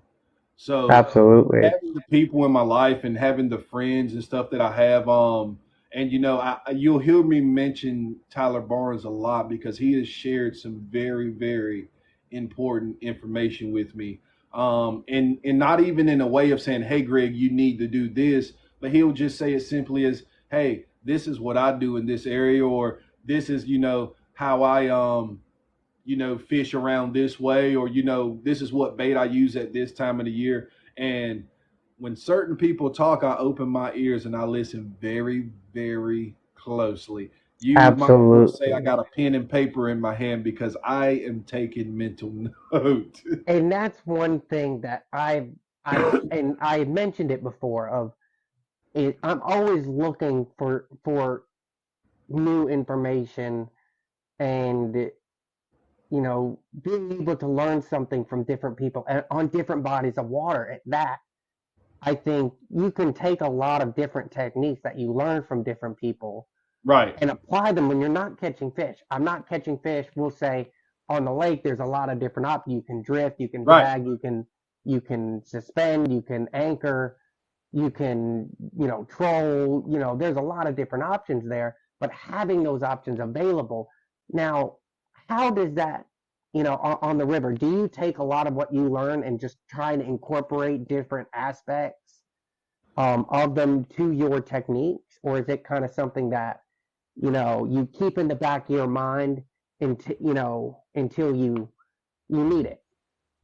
So Absolutely. having the people in my life and having the friends and stuff that I have, and you'll hear me mention Tyler Barnes a lot because he has shared some very, very important information with me. And not even in a way of saying, "Hey, Greg, you need to do this," but he'll just say it simply as, "Hey, this is what I do in this area," or "This is, how I fish around this way," or this is what bait I use at this time of the year. And when certain people talk, I open my ears and I listen very, very closely. You might as well say I Absolutely. got a pen and paper in my hand because I am taking mental note. And that's one thing that and I mentioned it before of I'm always looking for new information and being able to learn something from different people and on different bodies of water. At that, I think you can take a lot of different techniques that you learn from different people Right, and apply them when you're not catching fish. I'm not catching fish. We'll say on the lake, there's a lot of different options. You can drift, you can right. drag, you can suspend, you can anchor, you can troll. There's a lot of different options there. But having those options available now, how does that? on the river, do you take a lot of what you learn and just try to incorporate different aspects of them to your techniques, or is it kind of something that you keep in the back of your mind until you need it?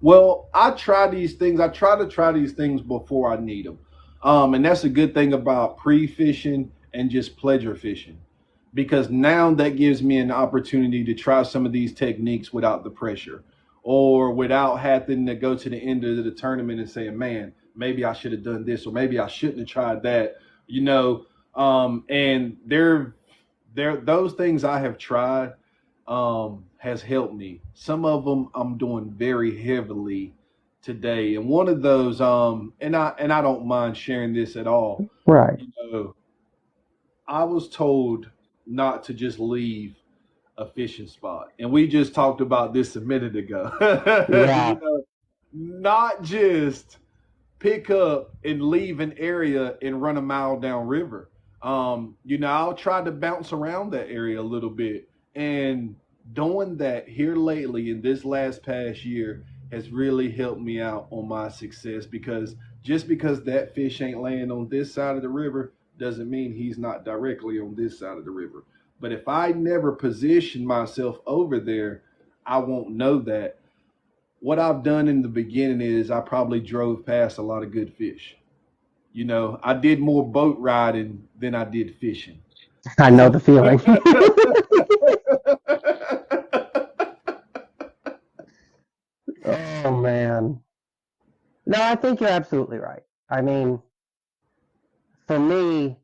Well, I try these things. I try to try these things before I need them. And that's a good thing about pre fishing and just pleasure fishing, because now that gives me an opportunity to try some of these techniques without the pressure or without having to go to the end of the tournament and saying, man, maybe I should have done this or maybe I shouldn't have tried that, you know. And those things I have tried has helped me. Some of them I'm doing very heavily today, and one of those and I don't mind sharing this at all. Right. You know, I was told not to just leave a fishing spot, and we just talked about this a minute ago. Yeah. Not just pick up and leave an area and run a mile downriver. I'll try to bounce around that area a little bit. And doing that here lately in this last past year has really helped me out on my success, because just because that fish ain't laying on this side of the river doesn't mean he's not directly on this side of the river. But if I never position myself over there, I won't know that. What I've done in the beginning is I probably drove past a lot of good fish. I did more boat riding than I did fishing. I know So the feeling. Oh man. No, I think you're absolutely right. I mean, for me,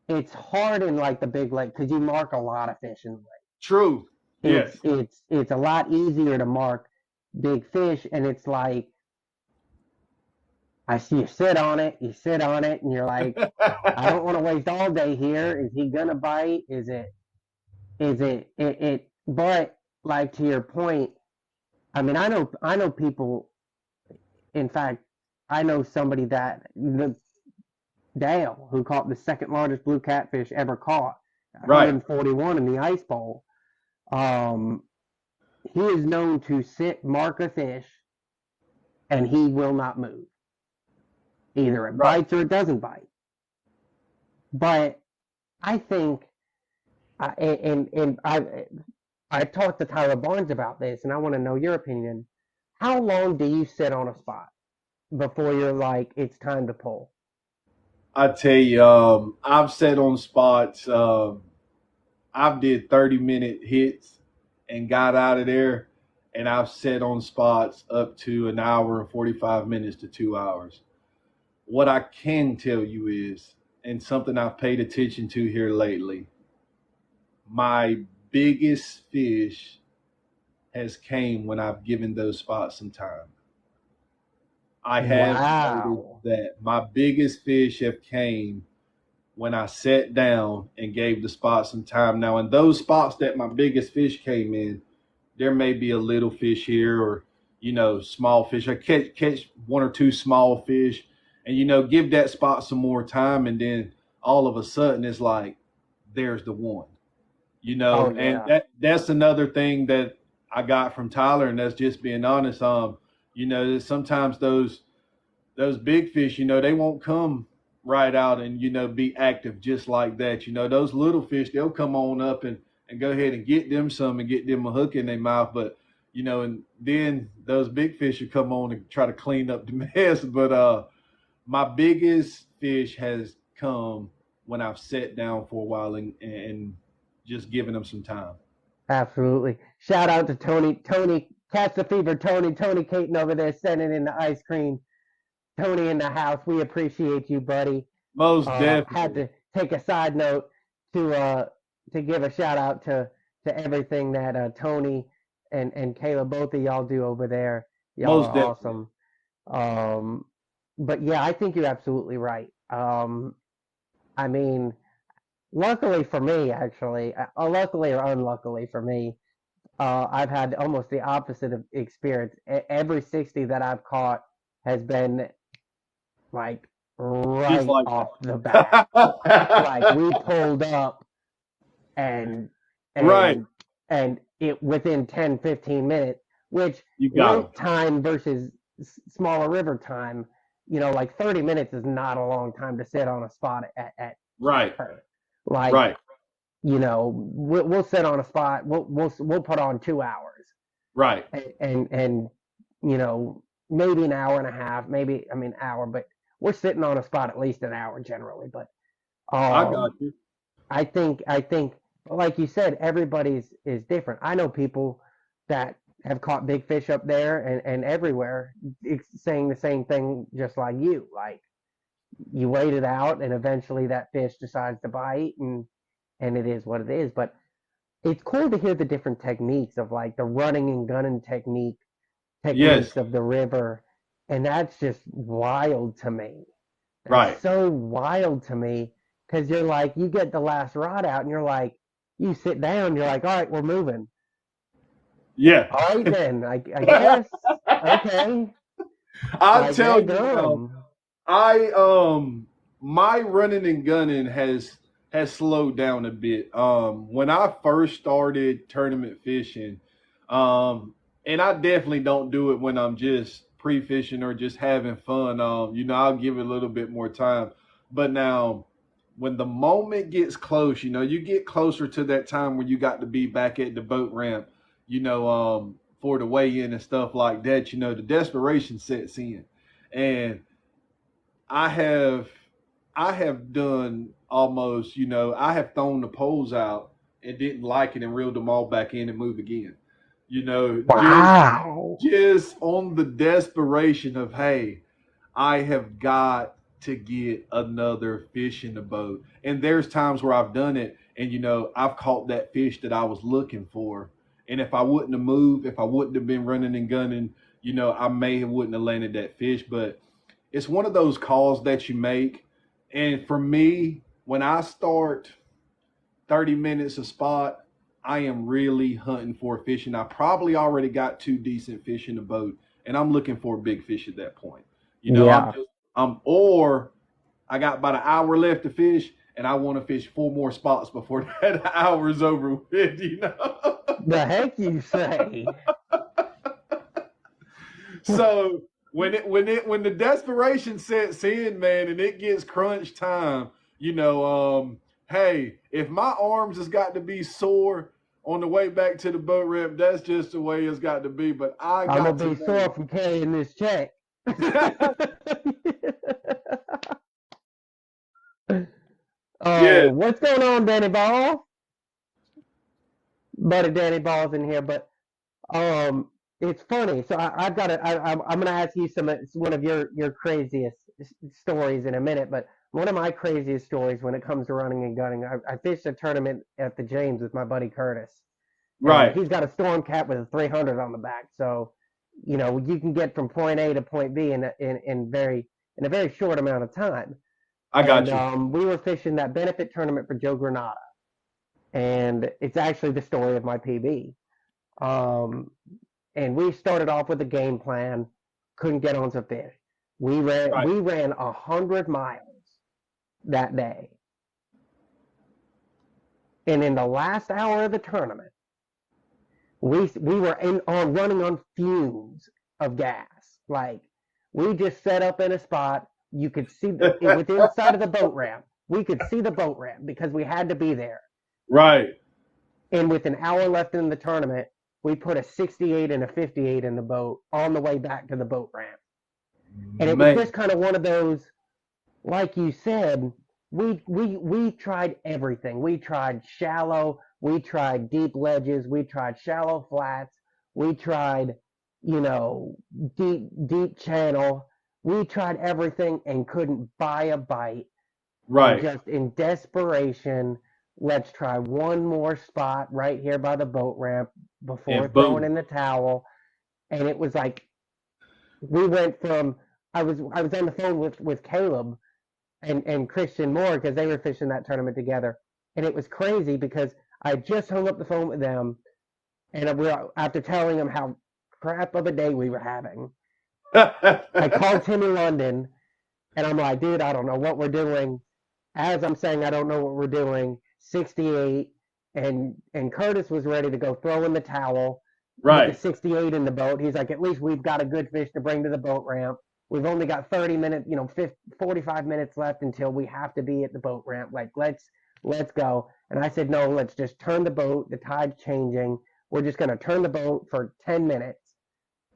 it's hard in like the big lake because you mark a lot of fish in the lake. true. It's Yes. it's it's a lot easier to mark big fish, and it's like I see you sit on it, and you're like, I don't want to waste all day here. Is he gonna bite? Is it? But like to your point, I mean, I know people. In fact, I know somebody that the Dale who caught the second largest blue catfish ever caught, Right. 141 in the ice bowl. Um, he is known to sit, mark a fish, and he will not move. Either it Right. bites or it doesn't bite. But I think, and I talked to Tyler Barnes about this, and I want to know your opinion. How long do you sit on a spot before you're like, it's time to pull? I tell you, I've sat on spots. I've did 30-minute hits and got out of there, and I've sat on spots up to an hour and 45 minutes to 2 hours. What I can tell you is, and something I've paid attention to here lately, my biggest fish has came when I've given those spots some time. I have noticed Wow. that my biggest fish have came when I sat down and gave the spot some time. Now, in those spots that my biggest fish came in, there may be a little fish here or, small fish. I catch one or two small fish and, give that spot some more time. And then all of a sudden it's like, there's the one, Oh and yeah. that's another thing that I got from Tyler. And that's just being honest. Sometimes those big fish, they won't come right out and be active just like that. Those little fish, they'll come on up and go ahead and get them some and get them a hook in their mouth. But and then those big fish will come on and try to clean up the mess. But my biggest fish has come when I've sat down for a while and just given them some time. Absolutely. Shout out to Tony. Tony, catch the fever. Tony Caton over there sending in the ice cream. Tony in the house. We appreciate you, buddy. Most Had definitely. to take a side note to uh to give a shout out to everything that Tony and Kayla, both of y'all do over there. Y'all are Most definitely. awesome. Um, but yeah, I think you're absolutely right. I mean, luckily for me, actually, luckily or unluckily for me, I've had almost the opposite of experience. Every 60 that I've caught has been like Just right like off the bat. Like that. we pulled up and Right. and and it within 10, 15 minutes, which You got lake them. time versus smaller river time, like 30 minutes is not a long time to sit on a spot at Right. her. Like, Right. we'll sit on a spot, we'll put on 2 hours Right. and maybe an hour and a half, maybe, I mean, hour, but we're sitting on a spot at least an hour generally. But I got um, you. I think, like you said, everybody's is different. I know people that have caught big fish up there and everywhere, saying the same thing, just like you. Like, you wait it out, and eventually that fish decides to bite, and it is what it is. But it's cool to hear the different techniques of like the running and gunning Yes. techniques of the river, and that's just wild to me. That's Right. so wild to me because you're like, you get the last rod out, and you're like, you sit down, you're like, all right, we're moving. Yeah. All right, then, I guess. Okay, I'll I tell get you now. them. I my running and gunning has slowed down a bit. When I first started tournament fishing, um, and I definitely don't do it when I'm just pre-fishing or just having fun. I'll give it a little bit more time. But now when the moment gets close, you get closer to that time where you got to be back at the boat ramp, for the weigh in and stuff like that, the desperation sets in. And I have I have done almost, I have thrown the poles out and didn't like it and reeled them all back in and move again. You know, just Wow. just on the desperation of, hey, I have got to get another fish in the boat. And there's times where I've done it and I've caught that fish that I was looking for. And if I wouldn't have moved, if I wouldn't have been running and gunning, I may have wouldn't have landed that fish. But it's one of those calls that you make. And for me, when I start 30 minutes a spot, I am really hunting for a fish. And I probably already got two decent fish in the boat. And I'm looking for a big fish at that point. I'm Yeah. just or I got about an hour left to fish and I want to fish four more spots before that hour's over with. The heck you say? So when the desperation sets in, man, and it gets crunch time, hey, if my arms has got to be sore on the way back to the boat ramp, that's just the way it's got to be. But I I'm gonna got to be sore from carrying this check. yeah, Oh, what's going on, Danny Ball? Buddy Danny Ball's in here, but um, it's funny. So I've got to. I'm going to ask you one of your craziest stories in a minute. But one of my craziest stories when it comes to running and gunning, I fished a tournament at the James with my buddy Curtis, and right. he's got a Storm Cat with a 300 on the back. So, you can get from point A to point B in a very short amount of time. I And got you. we were fishing that benefit tournament for Joe Granada, and it's actually the story of my PB. Um, and we started off with a game plan, couldn't get onto fish. Right. We ran 100 miles that day, and in the last hour of the tournament, we were running on fumes of gas. Like, we just set up in a spot. You could see it was inside of the boat ramp. We could see the boat ramp because we had to be there. right. And with an hour left in the tournament, we put a 68 and a 58 in the boat on the way back to the boat ramp. And it was Man. just kind of one of those, like you said, we tried everything. We tried shallow, we tried deep ledges, we tried shallow flats, we tried, deep channel. We tried everything and couldn't buy a bite. And Right. just in desperation, let's try one more spot right here by the boat ramp before And throwing boom. in the towel. And it was like we went from I was on the phone with Caleb and Christian Moore because they were fishing that tournament together, and it was crazy because I just hung up the phone with them, and after telling them how crap of a day we were having, I called Timmy London, and I'm like, dude, I don't know what we're doing. As I'm saying, I don't know what we're doing. 68. and Curtis was ready to go throw in the towel with the Right. 68 in the boat. He's like, at least we've got a good fish to bring to the boat ramp. We've only got 30 minutes, 45 minutes left until we have to be at the boat ramp. Like, let's go. And I said, no, let's just turn the boat. The tide's changing. We're just going to turn the boat for 10 minutes.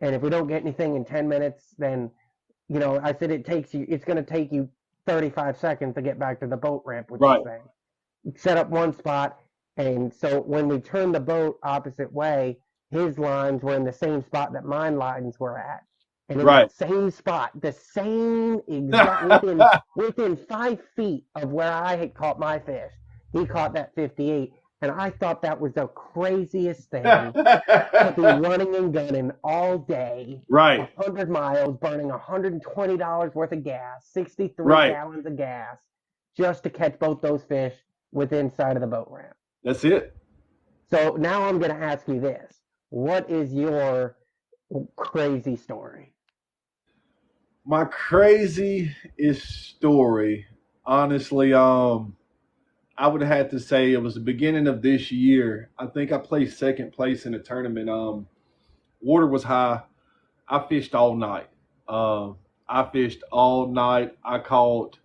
And if we don't get anything in 10 minutes, then, I said, it's going to take you 35 seconds to get back to the boat ramp with this Right. thing. Set up one spot. And so when we turned the boat opposite way, his lines were in the same spot that my lines were at. And in Right. that same spot, the same exact, within 5 feet of where I had caught my fish, he caught that 58. And I thought that was the craziest thing to be running and gunning all day, Right. 100 miles, burning $120 worth of gas, 63 Right. gallons of gas, just to catch both those fish within sight of the boat ramp. That's it. So now I'm going to ask you this. What is your crazy story? My crazy is story. Honestly, I would have had to say it was the beginning of this year. I think I placed second place in a tournament. Water was high. I fished all night. I fished all night. I caught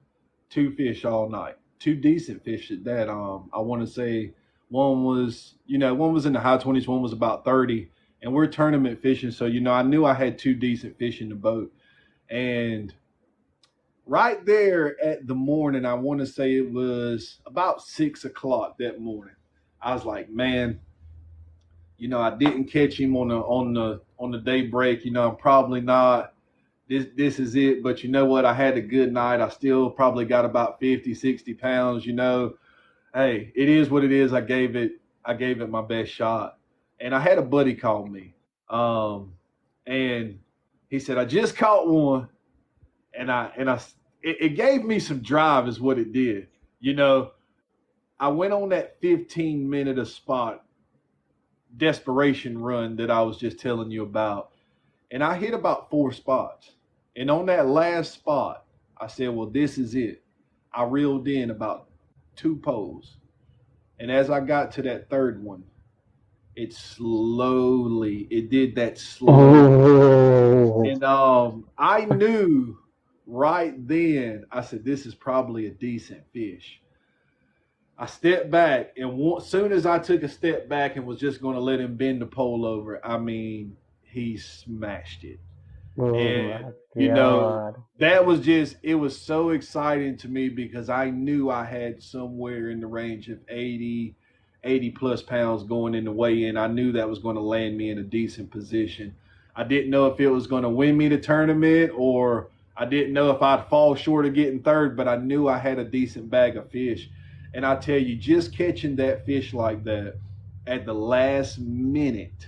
two fish all night. Two decent fish at that. I want to say one was in the high 20s, one was about 30, and we're tournament fishing. So I knew I had two decent fish in the boat, and right there at the morning, I want to say it was about 6 o'clock that morning. I was like, man, I didn't catch him on the daybreak. I'm probably not. This is it. But you know what? I had a good night. I still probably got about 50, 60 pounds. Hey, it is what it is. I gave it my best shot. And I had a buddy call me. And he said, I just caught one, and it gave me some drive is what it did. You know, I went on that 15-minute a spot desperation run that I was just telling you about, and I hit about four spots. And on that last spot, I said, well, this is it. I reeled in about two poles. And as I got to that third one, it did that slow. Oh, And I knew right then, I said, this is probably a decent fish. I stepped back, and as soon as I took a step back and was just going to let him bend the pole over, I mean, he smashed it. oh And, my you know, God. it was so exciting to me because I knew I had somewhere in the range of 80 plus pounds going in the weigh in. I knew that was going to land me in a decent position. I didn't know if it was going to win me the tournament, or I didn't know if I'd fall short of getting third, but I knew I had a decent bag of fish. And I tell you, just catching that fish like that at the last minute,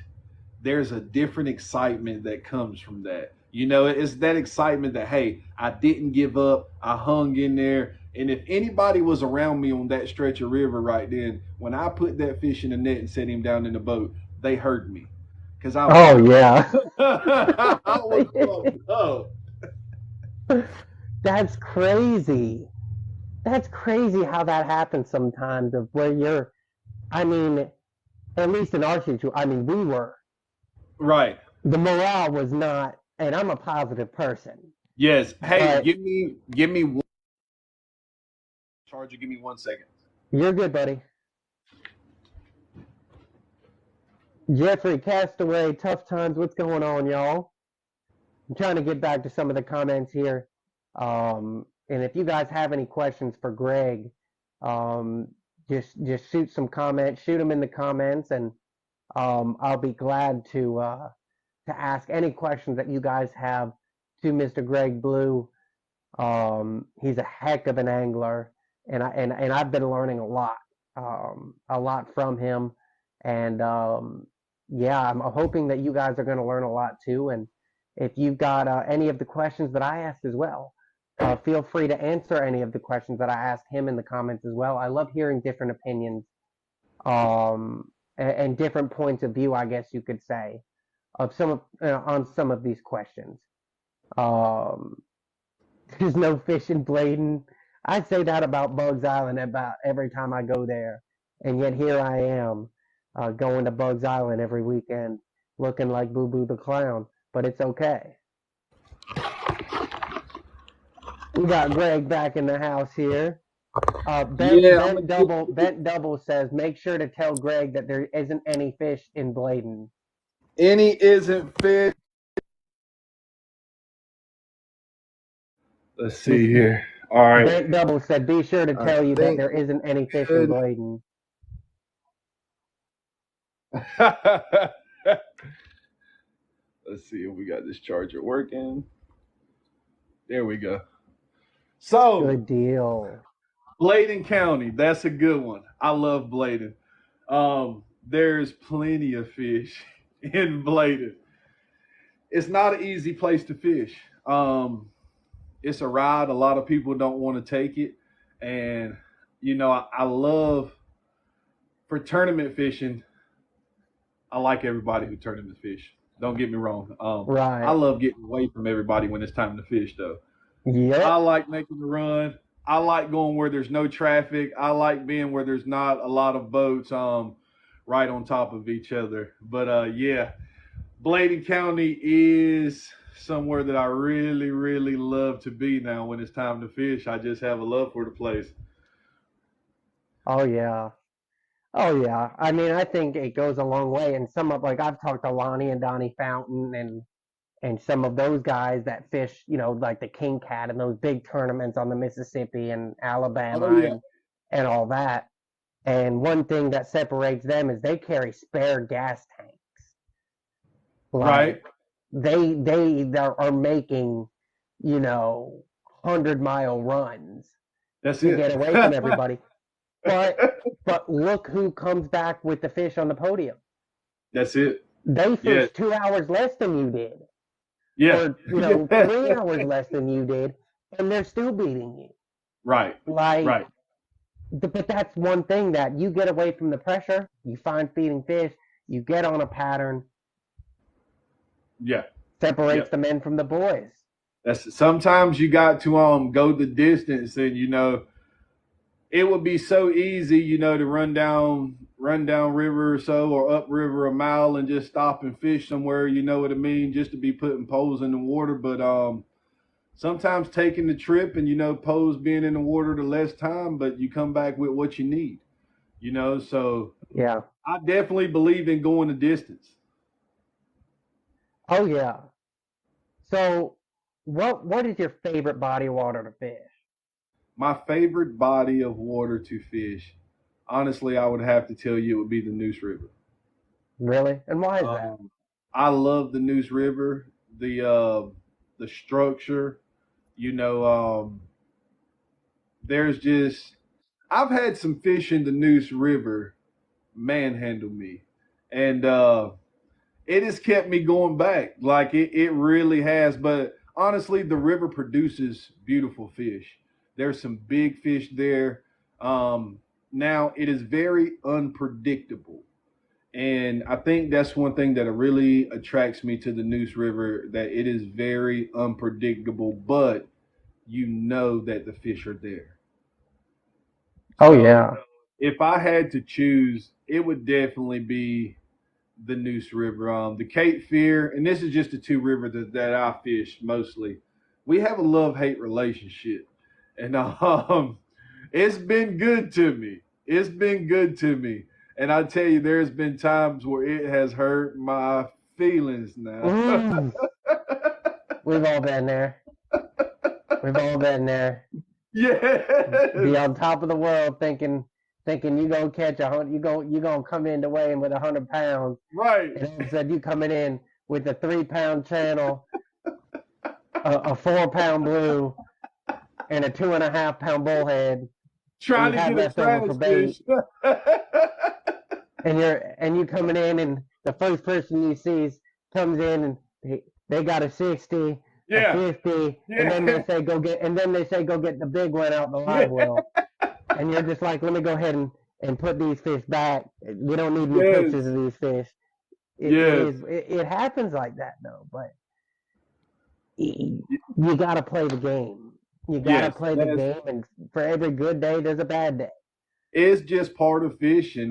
there's a different excitement that comes from that. It's that excitement that, hey, I didn't give up. I hung in there. And if anybody was around me on that stretch of river right then, when I put that fish in the net and set him down in the boat, they heard me. Because I was Oh, pumped. yeah. I was pumped up. That's crazy. That's crazy how that happens sometimes, of where I mean, at least in our situation, I mean, Right. the morale was not, and I'm a positive person, Yes. Hey, but give me one charger. Give me 1 second. you're good, buddy. Jeffrey, Castaway, Tough Times, what's going on, y'all? I'm trying to get back to some of the comments here. And if you guys have any questions for Greg, um, just shoot them in the comments, and I'll be glad to ask any questions that you guys have to Mr. Greg Blue. He's a heck of an angler, and I've been learning a lot from him, and yeah, I'm hoping that you guys are going to learn a lot too. And if you've got any of the questions that I asked as well, feel free to answer any of the questions that I asked him in the comments as well. I love hearing different opinions, and different points of view, I guess you could say, on some of these questions. Um, there's no fish in Bladen. I say that about Bugs Island about every time I go there. and yet here I am, going to Bugs Island every weekend, looking like Boo Boo the Clown. But it's okay. We got Greg back in the house here. Yeah, I'm gonna get Bent Double says, make sure to tell Greg that there isn't any fish in Bladen. any isn't fit. Let's see here. All right. Bent Double said, be sure to I tell you that think there isn't any fish in good. Bladen. Let's see if we got this charger working. There we go. So, Good deal. Bladen County, that's a good one. I love Bladen. There's plenty of fish in Bladen. It's not an easy place to fish. It's a ride. A lot of people don't want to take it, and I love for tournament fishing. I like everybody who tournament fish. Don't get me wrong. I Right. love getting away from everybody when it's time to fish, though. I Yep. like making the run. I like going where there's no traffic. I like being where there's not a lot of boats right on top of each other. But yeah, Bladen County is somewhere that I really, really love to be now when it's time to fish. I just have a love for the place. Oh yeah. Oh yeah. I mean, I think it goes a long way. And some of like I've talked to Lonnie and Donnie Fountain and some of those guys that fish, like the King Cat and those big tournaments on the Mississippi and Oh Alabama yeah, and all that. And one thing that separates them is they carry spare gas tanks. right. Like they are making, 100-mile runs That's to it. get away from everybody. But but look who comes back with the fish on the podium. That's it. They Yeah, fished 2 hours less than you did, yeah, or yeah. 3 hours less than you did, and they're still beating you. Right, Like, right. but that's one thing that you get away from the pressure. You find feeding fish. You get on a pattern. Yeah, yeah. Separates the men from the boys. That's sometimes you got to go the distance, and it would be so easy, to run down river or so, or up river a mile and just stop and fish somewhere, you know what I mean, just to be putting poles in the water. But sometimes taking the trip and poles being in the water the less time, but you come back with what you need, so Yeah. I definitely believe in going the distance. Oh yeah. So, what is your favorite body of water to fish? My favorite body of water to fish, honestly, I would have to tell you it would be the Neuse River. Really? And why is that? Um, I love the Neuse River, the structure. You know, there's just I've had some fish in the Neuse River manhandle me, and it has kept me going back. Like it really has. But honestly, the river produces beautiful fish. There's some big fish there. Now it is very unpredictable. And I think that's one thing that really attracts me to the Neuse River, that it is very unpredictable, but you know that the fish are there. Oh So yeah. if I had to choose, it would definitely be the Neuse River. The Cape Fear, and this is just the two rivers that I fish mostly. We have a love hate relationship, and it's been good to me. It's been good to me, and I tell you, there's been times where it has hurt my feelings. Now, Mm, we've all been there. We've all been there. Be yes, on top of the world, thinking you gonna catch you gonna come in to weigh in with 100 pounds, right, and all of a sudden you coming in with a 3 pound channel, a 4 pound blue, and a 2.5 pound bullhead, and trying you to had get a left over for trash bait, fish. and you coming in, and the first person you see comes in and they got a 60, a Yeah, 50, and then yeah, they say go get the big one out the live yeah, well, and you're just like, let me go ahead and put these fish back. We don't need any pictures yes, of these fish. yes, It happens like that though, but you got to play the game. You got to yes. play the That's game, and for every good day, there's a bad day. it's just part of fishing.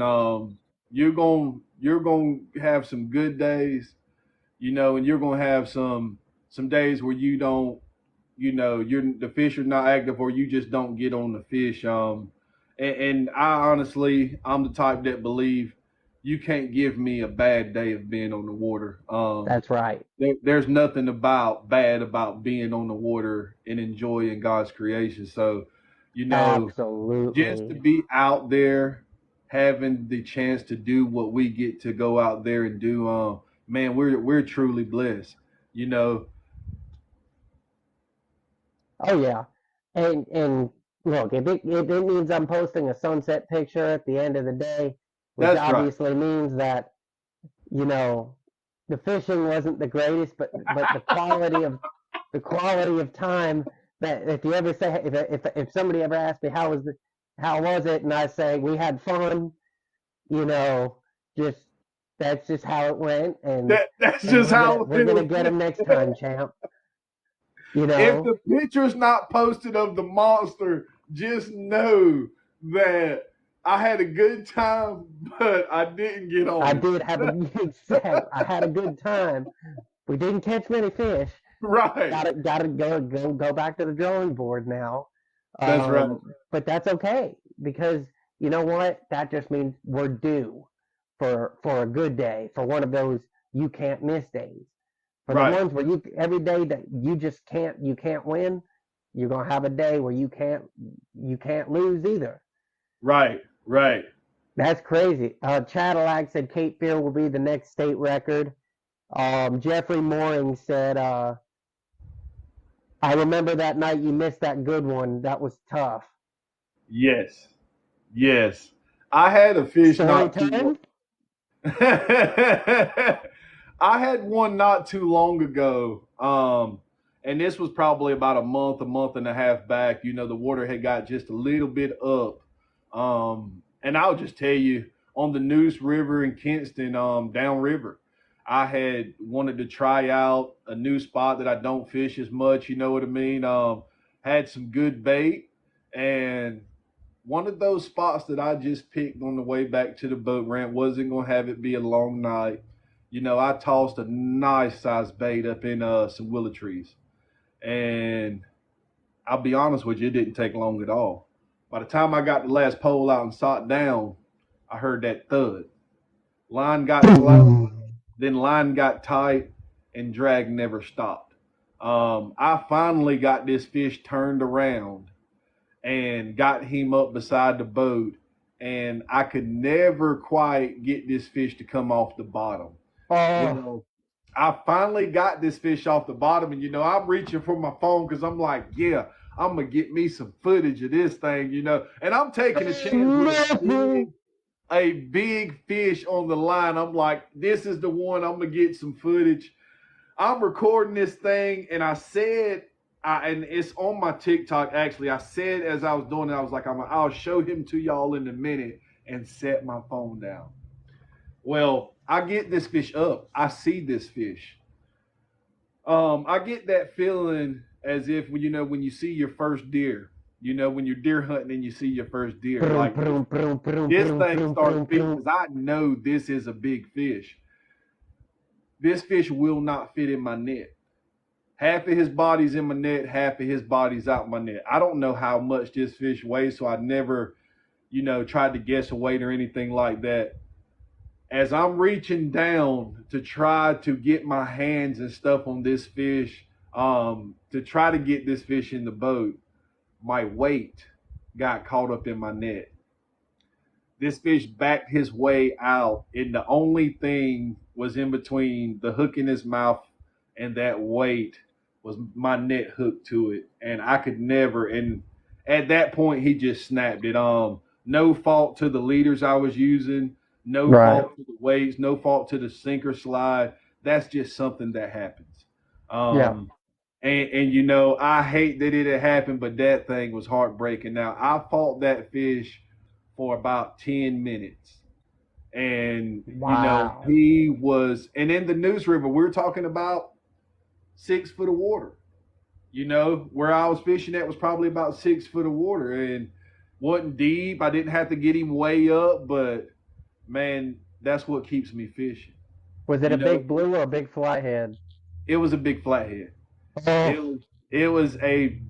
You're gonna have some good days, and you're gonna have some days where you don't, you're the fish are not active or you just don't get on the fish. And I honestly, I'm the type that believe you can't give me a bad day of being on the water. That's right. There's nothing about bad about being on the water and enjoying God's creation. So, you know, just to Absolutely. be out there, having the chance to do what we get to go out there and do, man, we're truly blessed. You know, Oh yeah. And look, if it means I'm posting a sunset picture at the end of the day, which that's right. obviously means that, you know, the fishing wasn't the greatest, but the quality of time, that if you ever say, if somebody ever asked me how was it, and I say we had fun, you know, just that's just how it went, That's and just we're gonna how we're it gonna was. get them next time, champ. You If know, the picture's not posted of the monster, just know that I had a good time, but I didn't get I on did have a it. exact. I had a good time. We didn't catch many fish. Right. Gotta go back to the drawing board now. That's right. But that's okay, because you know what? That just means we're due for a good day, for one of those you can't miss days. For the Right. ones where you every day that you can't win, you're gonna have a day where you can't lose either. Right. Right. That's crazy. Cadillac said Cape Fear will be the next state record. Jeffrey Mooring said, I remember that night you missed that good one. That was tough. Yes. Yes. I had a fish Story not too time? long. I had one not too long ago. And this was probably about a month and a half back. The water had got just a little bit up. And I'll just tell you, on the Neuse River in Kinston, downriver, I had wanted to try out a new spot that I don't fish as much. You know what I mean? Had some good bait, and one of those spots that I just picked on the way back to the boat ramp wasn't going to have it be a long night. I tossed a nice sized bait up in some willow trees. And I'll be honest with you, it didn't take long at all. By the time I got the last pole out and sat down, I heard that thud. Line got slow, then line got tight, and drag never stopped. I finally got this fish turned around and got him up beside the boat, and I could never quite get this fish to come off the bottom. Oh, Well, I finally got this fish off the bottom, and I'm reaching for my phone because I'm like, yeah, I'm gonna get me some footage of this thing, and I'm taking a chance with no. a big fish on the line. I'm like, this is the one. I'm gonna get some footage. I'm recording this thing, and and it's on my TikTok actually. I said as I was doing it, I was like, I'll show him to y'all in a minute, and set my phone down. Well, I get this fish up. I see this fish. I get that feeling as if when you see your first deer. When you're deer hunting and you see your first deer, Brum, like brum, brum, brum, this brum, thing brum, starts brum, beating brum. because I know this is a big fish. This fish will not fit in my net. Half of his body's in my net, half of his body's out my net. I don't know how much this fish weighs, so I never, tried to guess a weight or anything like that. As I'm reaching down to try to get my hands and stuff on this fish, to try to get this fish in the boat, my weight got caught up in my net. This fish backed his way out, and the only thing was in between the hook in his mouth and that weight was my net hooked to it, and I could never. And at that point, he just snapped it. No fault to the leaders I was using, no Right. fault to the weights, no fault to the sinker slide. That's just something that happens. Yeah. Um, and I hate that it had happened, but that thing was heartbreaking. Now I fought that fish for about 10 minutes, and Wow. he was. And in the Neuse River, we were talking about 6 foot of water. Where I was fishing at was probably about 6 foot of water, and Wasn't deep. I didn't have to get him way up, but man, that's what keeps me fishing. Was it You a know, big blue or a big flathead? it was a big flathead. Oh, It was a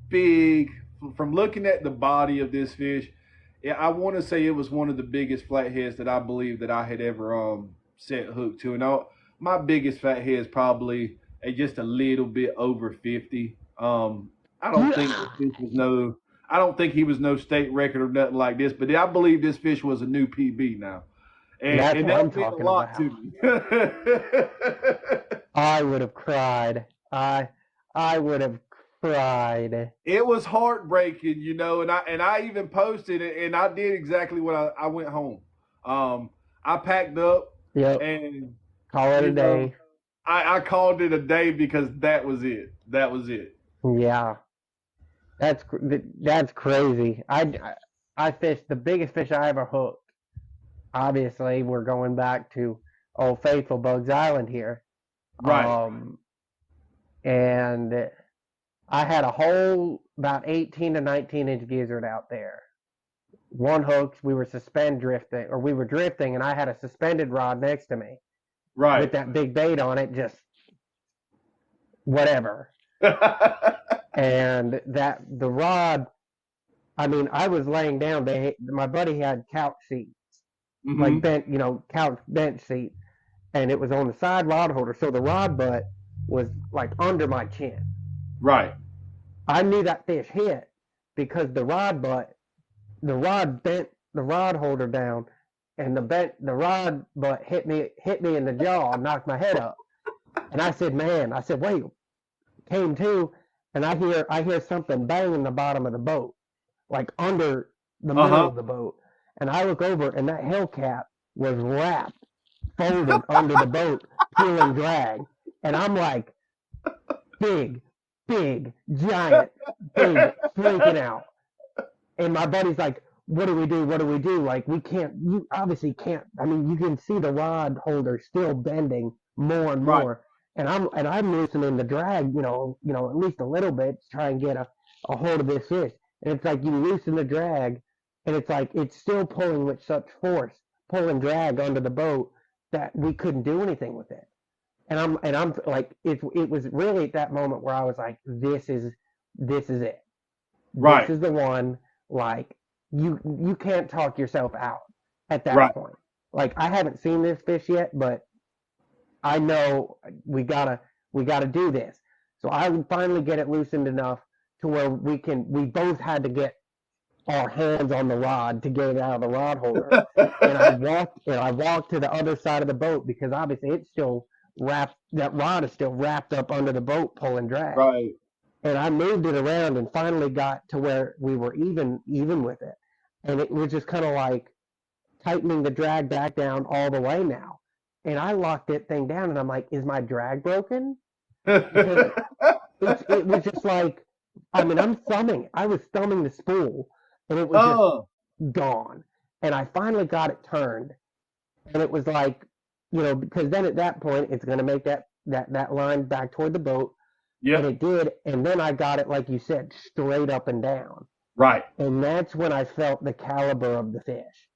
big. From looking at the body of this fish, yeah, I want to say it was one of the biggest flatheads that I believe that I had ever set hook to. And my biggest flathead is probably just a little bit over 50. I don't think yeah. this fish was no. I don't think he was no state record or nothing like this, but I believe this fish was a new PB now, That's and what I'm that meant a talking lot to about. me. I would have cried. I would have cried. It was heartbreaking, and I even posted it, and I did exactly what I went home. I packed up, Yep. and Call it a you know, day. I called it a day because that was it. That was it. Yeah. That's crazy. I fished the biggest fish I ever hooked. Obviously, we're going back to Old Faithful Bugs Island here. Right, Um, and I had a whole about 18 to 19-inch gizzard out there. One hook, we were we were drifting, and I had a suspended rod next to me with right. that big bait on it, just whatever. And that the rod, I mean, I was laying down. My buddy had couch seats, like Hmm. couch bench seat, and it was on the side rod holder, so the rod butt was like under my chin. Right. I knew that fish hit because the rod bent the rod holder down, and the rod butt hit me in the jaw, and knocked my head up. And I said, man, I said, wait, came to, and I hear something bang in the bottom of the boat, like under the Uh middle huh. of the boat. And I look over, and that hellcat was wrapped, folded under the boat, peeling drag. And I'm like, big, big, giant, big, freaking out. And my buddy's like, what do we do? What do we do? Like, you obviously can't. I mean, you can see the rod holder still bending more and Right. more. And I'm loosening the drag, at least a little bit to try and get a hold of this fish. And it's like you loosen the drag, and it's like it's still pulling with such force, pulling drag onto the boat that we couldn't do anything with it. And I'm like, it was really at that moment where I was like, this is it. This Right. is the one. Like, you can't talk yourself out at that Right. point. Like, I haven't seen this fish yet, but I know we gotta do this. So I would finally get it loosened enough to where we both had to get our hands on the rod to get it out of the rod holder. And I walked to the other side of the boat because obviously it's still wrapped. That rod is still wrapped up under the boat, pulling drag. Right. And I moved it around and finally got to where we were even with it. And it was just kind of like tightening the drag back down all the way now. And I locked that thing down, and I'm like, is my drag broken? Because it was just like, I mean, I was thumbing the spool, and it was just Oh. gone. And I finally got it turned, and it was like, because then at that point it's going to make that line back toward the boat, and Yep. it did. And then I got it, like you said, straight up and down, Right. and that's when I felt the caliber of the fish,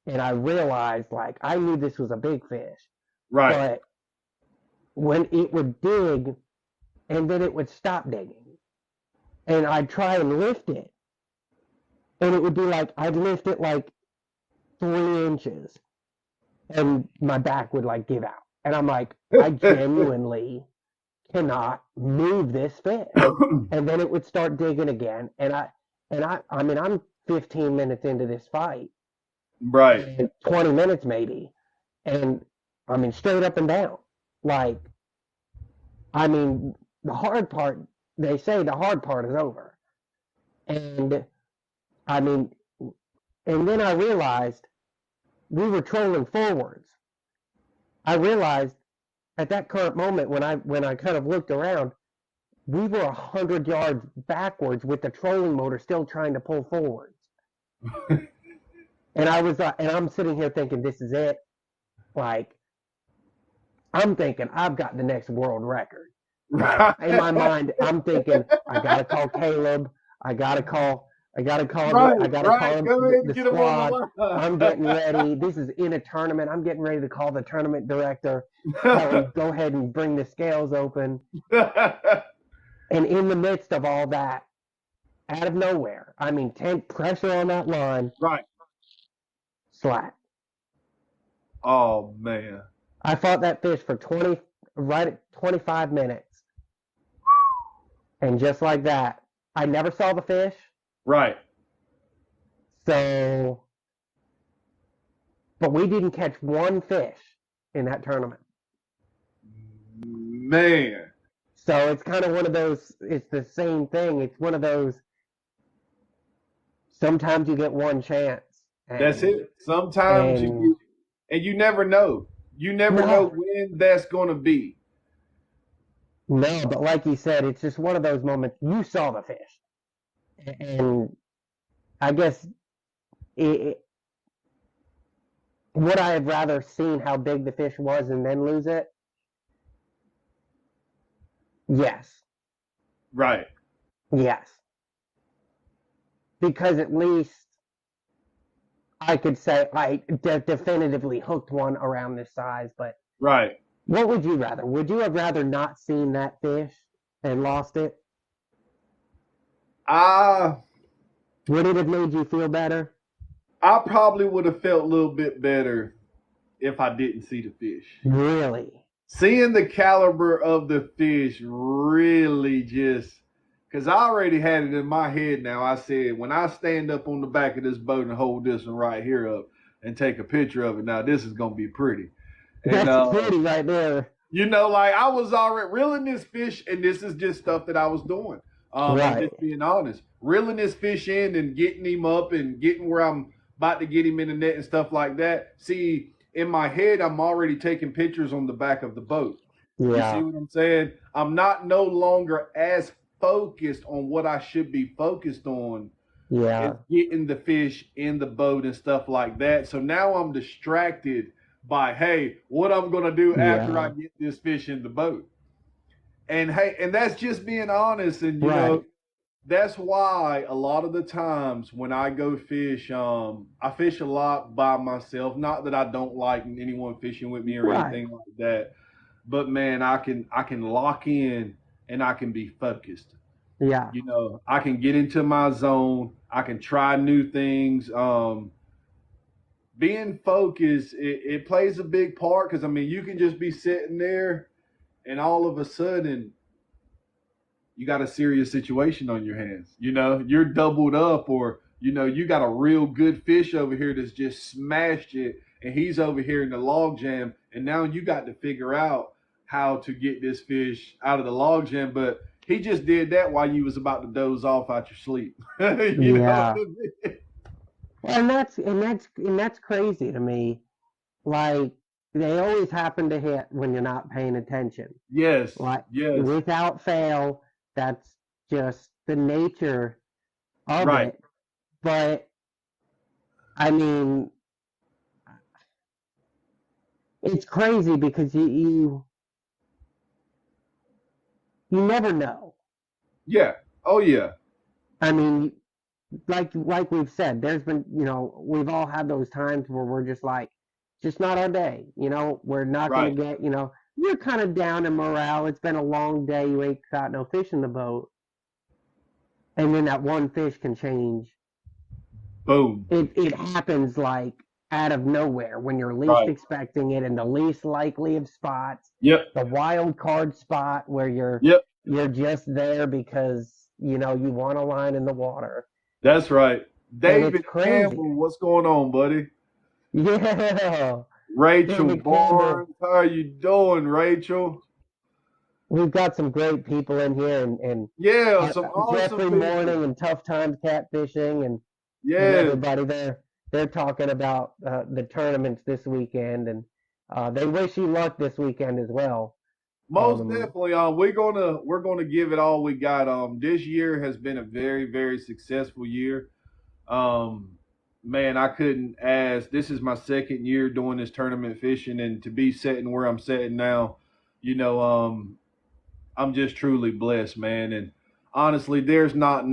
and I realized, like, I knew this was a big fish, Right. but when it would dig and then it would stop digging, and I'd try and lift it, and it would be like I'd lift it like 3 inches, and my back would like give out, and I'm like, I genuinely cannot move this fish. And then it would start digging again, and I mean, I'm 15 minutes into this fight, Right. and 20 minutes maybe, and I mean, straight up and down. Like, I mean, the hard part, they say the hard part is over. And I mean, and then I realized we were trolling forwards. I realized at that current moment when I kind of looked around, we were 100 yards backwards with the trolling motor still trying to pull forwards. And I'm sitting here thinking, this is it. Like, I'm thinking I've got the next world record. Like, in my mind, I'm thinking I gotta call Caleb. I gotta call. I Right, gotta right. call Go ahead and the get them on squad. I'm the getting ready. This is in a tournament. I'm getting ready to call the tournament director, tell line. him go ahead and bring the scales open. And in the midst of all that, out of nowhere, I mean, tank pressure on that line, Right. slack. Oh man. I fought that fish for right at 25 minutes, and just like that, I never saw the fish. Right. So, but we didn't catch one fish in that tournament. Man. So it's kind of one of those. It's the same thing. It's one of those. Sometimes you get one chance, That's and it. Sometimes you and get, and you never know. You never know no, when that's gonna be. no. But like you said, it's just one of those moments. You saw the fish, and I guess it, would I have rather seen how big the fish was and then lose it? Yes, Right. yes. Because at least I could say I definitively hooked one around this size. But Right. what would you rather? Would you have rather not seen that fish and lost it? I Would it have made you feel better? I probably would have felt a little bit better if I didn't see the fish. Really? Seeing the caliber of the fish really just because I already had it in my head now. I said, when I stand up on the back of this boat and hold this one right here up and take a picture of it, now this is going to be pretty. And, That's pretty right there. like I was already reeling this fish, and this is just stuff that I was doing. I'm Right. just being honest. Reeling this fish in and getting him up and getting where I'm about to get him in the net and stuff like that. See, in my head, I'm already taking pictures on the back of the boat. You see Yeah. what I'm saying? I'm not no longer as focused on what I should be focused on is Yeah. getting the fish in the boat and stuff like that. So now I'm distracted by, hey, what I'm gonna do after I Yeah. get this fish in the boat. And hey, and that's just being honest. And Right. that's why a lot of the times when I go fish, I fish a lot by myself. Not that I don't like anyone fishing with me or Right. anything like that, but man, I can lock in and I can be focused. Yeah. I can get into my zone. I can try new things. Being focused, it plays a big part because I mean, you can just be sitting there and all of a sudden you got a serious situation on your hands. You're doubled up, or you got a real good fish over here that's just smashed it, and he's over here in the log jam, and now you got to figure out how to get this fish out of the log jam. But he just did that while you was about to doze off out your sleep. you know what Yeah. I mean? And that's crazy to me. Like they always happen to hit when you're not paying attention. Yes, Like yes, without fail, that's just the nature of right. it. But I mean, it's crazy because you never know. Yeah. Oh yeah. I mean, like we've said, there's been we've all had those times where we're just like, just not our day. We're not gonna Right. get. You're kind of down in morale. It's been a long day. You ain't caught no fish in the boat, and then that one fish can change. Boom. It happens like out of nowhere when you're least Right. expecting it in the least likely of spots. Yep. The wild card spot where Yep. you're just there because you want a line in the water, That's right. and it's David crazy. Campbell, what's going on, buddy? Yeah, Rachel David Campbell. Barnes, how are you doing, Rachel? We've got some great people in here, Yeah, and some awesome Jeffrey people. Morning and Tough Times Catfishing, and Yes, everybody there. They're talking about the tournaments this weekend, and they wish you luck this weekend as well. most Um, definitely. We're gonna give it all we got. This year has been a very very successful year. Um, Man, I couldn't ask. This is my second year doing this tournament fishing, and to be sitting where I'm sitting now, you know, I'm just truly blessed, man. And honestly, there's not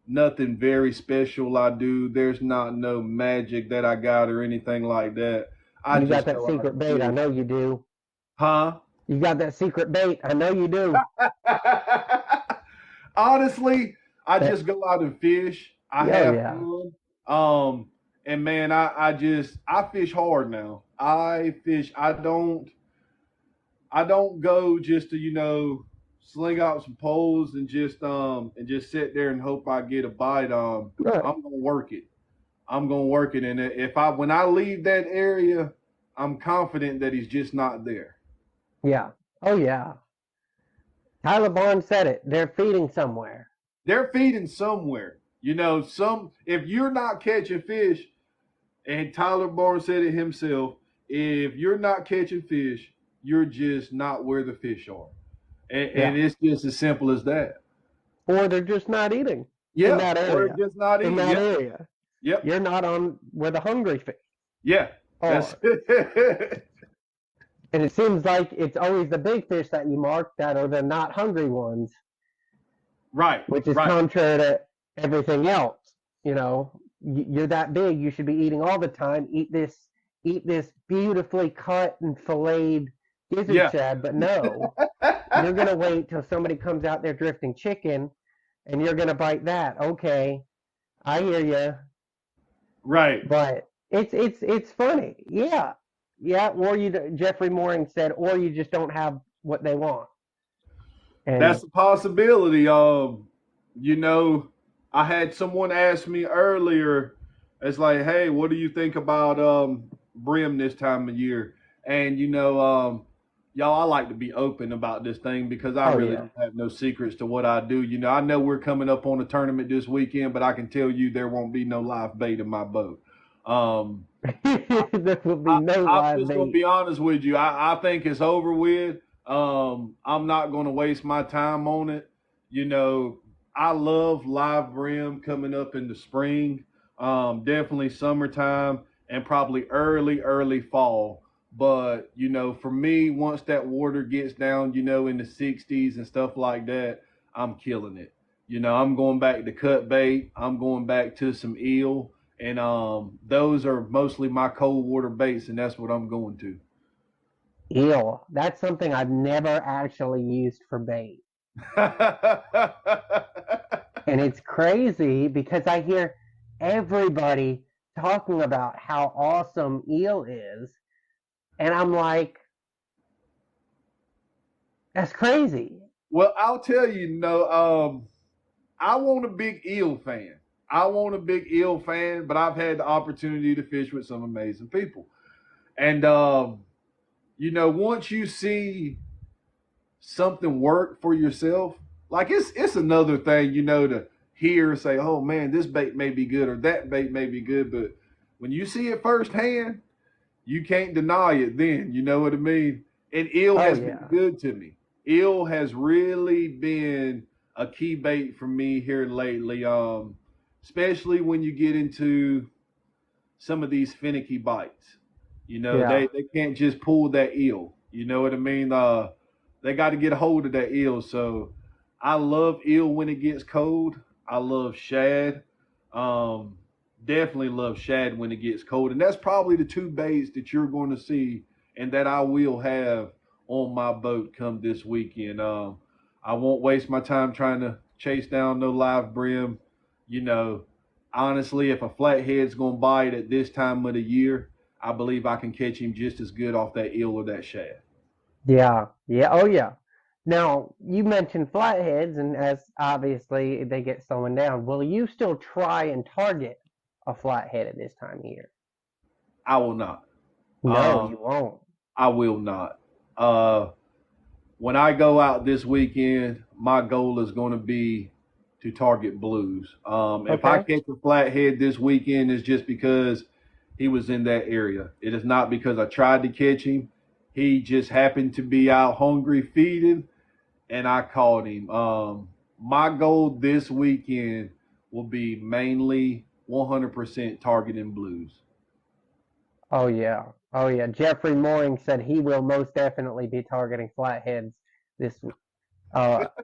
nothing very special I do. There's not no magic that I got or anything like that. I You got just that go out secret and bait. I fish. know you do. Huh? You got that secret bait. I know you do. Honestly, I That, just go out and fish. I oh have yeah. fun. And man, I fish hard now. I fish. I don't go just to sling out some poles and just sit there and hope I get a bite. Right. I'm gonna work it. I'm gonna work it, and if I when I leave that area, I'm confident that he's just not there. Yeah. Oh yeah. Tyler Barnes said it. They're feeding somewhere. They're feeding somewhere. Some if you're not catching fish, and Tyler Barnes said it himself, if you're not catching fish, you're just not where the fish are. And Yeah. it's just as simple as that. Or they're just not eating in Yeah. that Or area. just not In eating. that Yep. area. Yep. You're not on where the hungry fish Yeah. That's are. And it seems like it's always the big fish that you mark that are the not hungry ones, right. which is Right. contrary to everything else. You know, you're that big, you should be eating all the time. Eat this beautifully cut and filleted gizzard Yeah. shad, but no, you're gonna wait till somebody comes out there drifting chicken, and you're gonna bite that. Okay, I hear you, Right. but it's funny. Yeah, yeah. Or Jeffrey Mooring said, or you just don't have what they want. And That's a possibility. You know, I had someone ask me earlier, it's like, hey, what do you think about brim this time of year? And y'all, I like to be open about this thing because I oh really yeah, don't have no secrets to what I do. I know we're coming up on a tournament this weekend, but I can tell you there won't be no live bait in my boat. Um, there will be I, no I'm live just gonna bait. be honest with you. I think it's over with. I'm not gonna waste my time on it. You know, I love live brim coming up in the spring. Definitely summertime and probably early fall. But for me, once that water gets down, in the 60s and stuff like that, I'm killing it. I'm going back to cut bait. I'm going back to some eel, and those are mostly my cold water baits, and that's what I'm going to. Eel. That's something I've never actually used for bait. And it's crazy because I hear everybody talking about how awesome eel is. And I'm like, that's crazy. Well, I'll tell you, I want a big eel fan. I want a big eel fan, but I've had the opportunity to fish with some amazing people. And once you see something work for yourself, like it's another thing, to hear say, "Oh man, this bait may be good or that bait may be good," but when you see it firsthand, you can't deny it. Then you know what I mean. And eel Oh, has been yeah. good to me. Eel has really been a key bait for me here lately. Especially when you get into some of these finicky bites. Yeah. They can't just pull that eel. You know what I mean? They got to get a hold of that eel. So I love eel when it gets cold. I love shad. Um, Definitely love shad when it gets cold. And that's probably the two baits that you're going to see and that I will have on my boat come this weekend. I won't waste my time trying to chase down no live brim. You know, Honestly, if a flathead's going to bite at this time of the year, I believe I can catch him just as good off that eel or that shad. Yeah. Yeah. Oh, yeah. Now, you mentioned flatheads, and as obviously they get slowing down, will you still try and target a flathead at this time of year? I will not. No, Um, you won't. I will not. Uh, when I go out this weekend, my goal is going to be to target blues. If I Okay. catch a flathead this weekend, it's just because he was in that area. It is not because I tried to catch him. He just happened to be out hungry feeding, and I caught him. My goal this weekend will be mainly 100% targeting blues. Oh yeah. Oh yeah. Jeffrey Mooring said he will most definitely be targeting flatheads this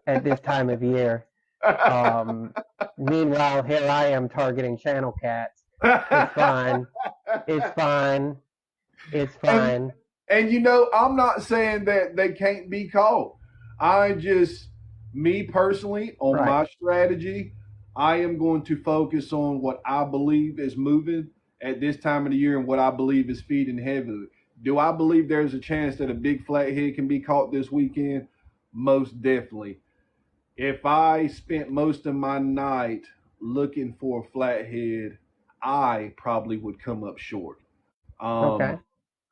at this time of year. Um, Meanwhile, here I am targeting channel cats. It's fine. It's fine. It's and fine. I'm not saying that they can't be caught. I just, me personally, on Right. my strategy, I am going to focus on what I believe is moving at this time of the year and what I believe is feeding heavily. Do I believe there's a chance that a big flathead can be caught this weekend? Most definitely. If I spent most of my night looking for a flathead, I probably would come up short. Okay. Um,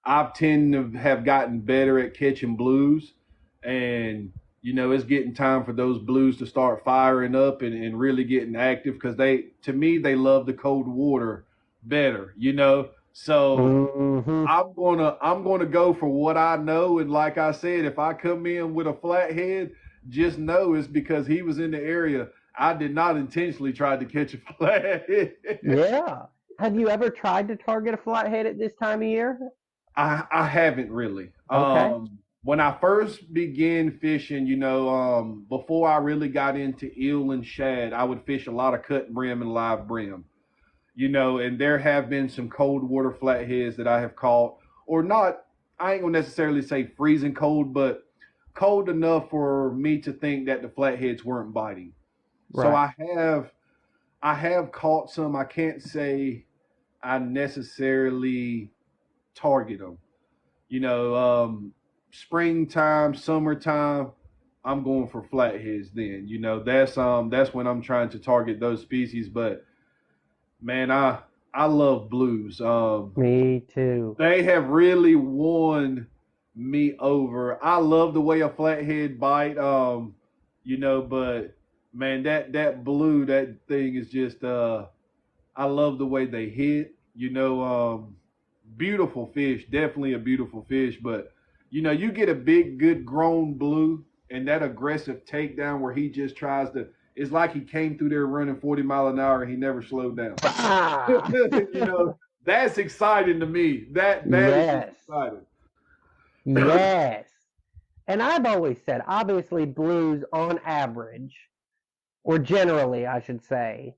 I've tend to have gotten better at catching blues, and it's getting time for those blues to start firing up and really getting active because to me, they love the cold water better. So Mm-hmm. I'm gonna go for what I know, and like I said, if I come in with a flathead, just know it's because he was in the area. I did not intentionally try to catch a flathead. Yeah. Have you ever tried to target a flathead at this time of year? I haven't really. Okay. When I first began fishing, before I really got into eel and shad, I would fish a lot of cut brim and live brim. And there have been some cold water flatheads that I have caught, or not. I ain't gonna necessarily say freezing cold, but cold enough for me to think that the flatheads weren't biting. So Right. I have caught some. I can't say I necessarily target them. you know, springtime, summertime, I'm going for flatheads then. That's when I'm trying to target those species. But man, I love blues. Me too. They have really won me over. I love the way a flathead bite. But man, that blue, that thing is just I love the way they hit. Beautiful fish, definitely a beautiful fish. But you get a big, good grown blue, and that aggressive takedown where he just tries to. It's like he came through there running 40 mile an hour and he never slowed down. Ah! That's exciting to me. That is just Yes. exciting. Yes. And I've always said, obviously, blues on average, or generally, I should say,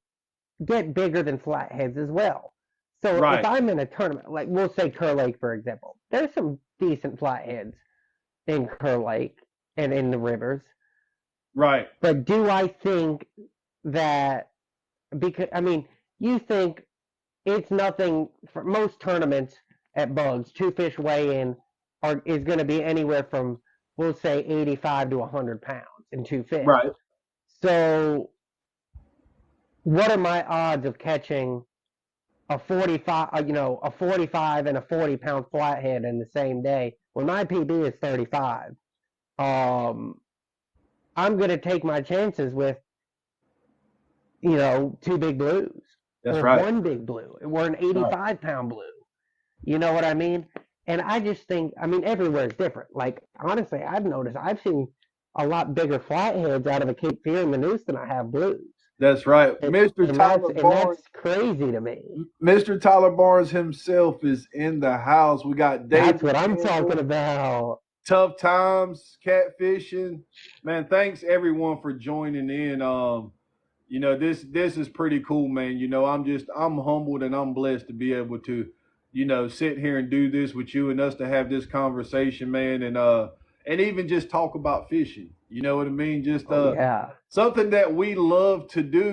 get bigger than flatheads as well. So if Right, I'm in a tournament, like we'll say Kerr Lake, for example, there's some decent flatheads in Kerr Lake and in the rivers. right. But do I think that, because, I mean, you think it's nothing for most tournaments at Bugs, two fish weigh in is going to be anywhere from, we'll say, 85 to 100 pounds in two fish. Right. So what are my odds of catching a 45, a 45 and a 40-pound flathead in the same day when my PB is 35? Um, I'm going to take my chances with, two big blues That's or right. one big blue or an Right. 85-pound blue. You know what I mean? And I just think, I mean, everywhere is different. Like, honestly, I've noticed I've seen a lot bigger flatheads out of the Cape Fear and the Neuse than I have blues. That's right. And, Mr. and that's Tyler and Barnes. that's crazy to me. Mr. Tyler Barnes himself is in the house. We got That's David what I'm talking Campbell. about. Tough times, catfishing. Man, thanks everyone for joining in. This is pretty cool, man. I'm humbled and I'm blessed to be able to, sit here and do this with you and us to have this conversation, man, and even just talk about fishing. You know what I mean? Just Oh yeah. something that we love to do,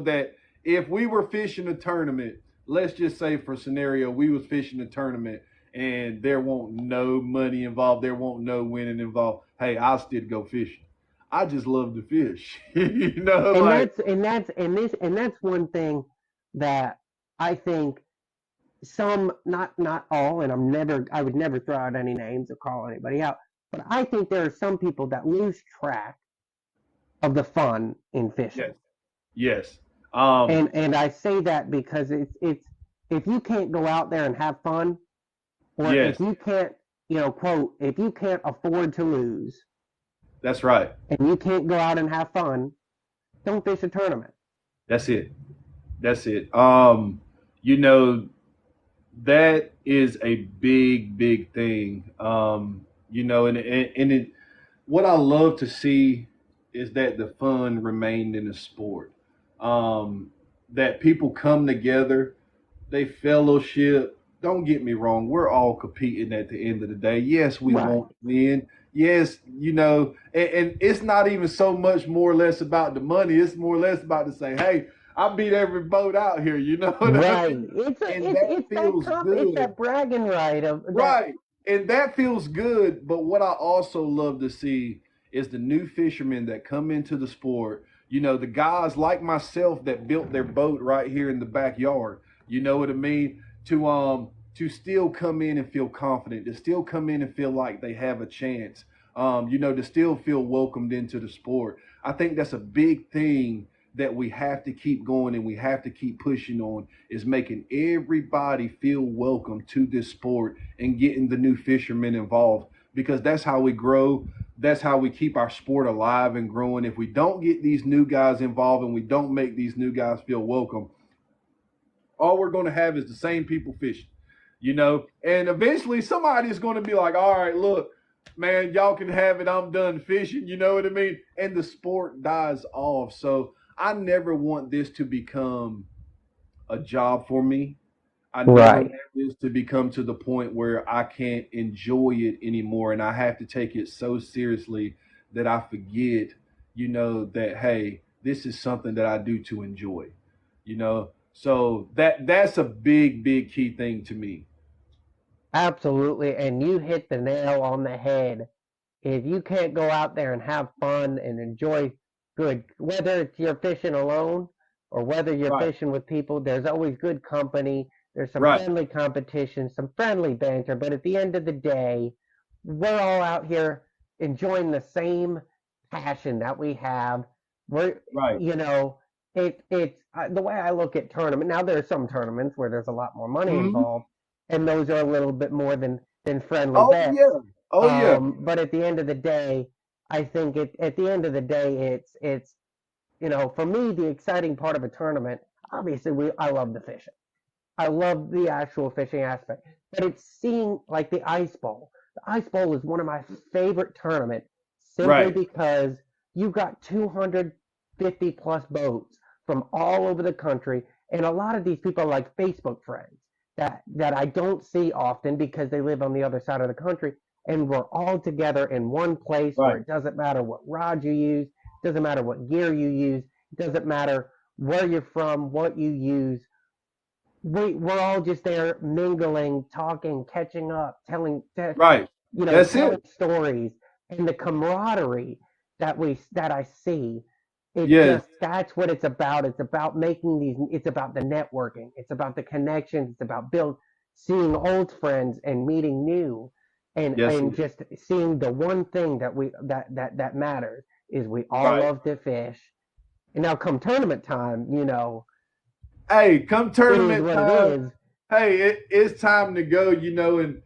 that if we were fishing a tournament, let's just say for scenario, we was fishing a tournament and there won't no money involved, there won't no winning involved. Hey, I'll still go fishing. I just love to fish. And like that's one thing that I think some, not all, and I would never throw out any names or call anybody out, but I think there are some people that lose track of the fun in yes, fishing. yes, And I say that because it's if you can't go out there and have fun, or if yes, you can't, quote, if you can't afford to lose that's right. and you can't go out and have fun, don't fish a tournament. That's it. That's it. You know, that is a big, big thing. And it, what I love to see is that the fun remained in the sport. Um, that people come together, they fellowship. Don't get me wrong, we're all competing at the end of the day. Yes, we Right. want to win. Yes, and it's not even so much more or less about the money. It's more or less about to say, hey, I beat every boat out here. You know what I Right. mean? It's a And that it's that feels it's good. that bragging right of that. Right. And that feels good. But what I also love to see is the new fishermen that come into the sport. The guys like myself that built their boat right here in the backyard. You know what I mean? To still come in and feel confident, to still come in and feel like they have a chance. To still feel welcomed into the sport. I think that's a big thing that we have to keep going and we have to keep pushing on is making everybody feel welcome to this sport and getting the new fishermen involved because that's how we grow. That's how we keep our sport alive and growing. If we don't get these new guys involved and we don't make these new guys feel welcome, all we're going to have is the same people fishing. And eventually somebody is going to be like, all right, look, man, y'all can have it. I'm done fishing. You know what I mean? And the sport dies off. So I never want this to become a job for me. I never want Right. this to become to the point where I can't enjoy it anymore and I have to take it so seriously that I forget, that hey, this is something that I do to enjoy. So that's a big, big key thing to me. Absolutely. And you hit the nail on the head. If you can't go out there and have fun and enjoy good, whether it's you're fishing alone or whether you're Right, fishing with people, there's always good company. There's some right, friendly competition, some friendly banter. But at the end of the day, we're all out here enjoying the same passion that we have. We're, right. you know, it's the way I look at tournament. Now there are some tournaments where there's a lot more money Hmm. involved, and those are a little bit more than friendly Oh bets. yeah. Oh yeah. But at the end of the day, I think at the end of the day, it's for me the exciting part of a tournament. Obviously, I love the fishing. I love the actual fishing aspect, but it's seeing like the ice bowl. The ice bowl is one of my favorite tournaments simply Right, because you've got 250 plus boats from all over the country, and a lot of these people are like Facebook friends that I don't see often because they live on the other side of the country, and we're all together in one place where right, it doesn't matter what rod you use, doesn't matter what gear you use, it doesn't matter where you're from, what you use, we're all just there mingling, talking, catching up, right. That's telling it. stories, and the camaraderie that I see. It Yes, just that's what it's about. It's about making these. It's about the networking. It's about the connections. It's about seeing old friends and meeting new, yes it and is. just seeing the one thing that matters is we all Right. love to fish. And now come tournament time, Hey, come it is tournament what it time. is. Hey, it's time to go. And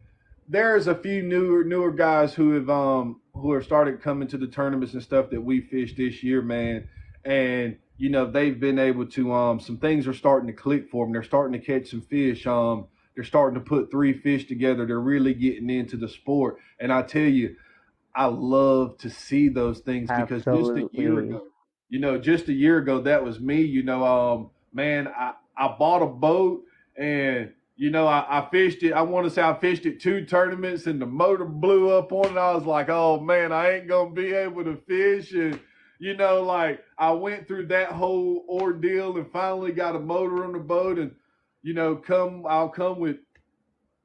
there's a few newer guys who have started coming to the tournaments and stuff that we fished this year, man. And they've been able to some things are starting to click for them. They're starting to catch some fish. They're starting to put three fish together. They're really getting into the sport. And I tell you, I love to see those things because Absolutely. just a year ago, that was me. Man, I bought a boat and I fished it. I want to say I fished it two tournaments and the motor blew up on it. I was like, oh man, I ain't gonna be able to fish. And like I went through that whole ordeal and finally got a motor on the boat and I'll come with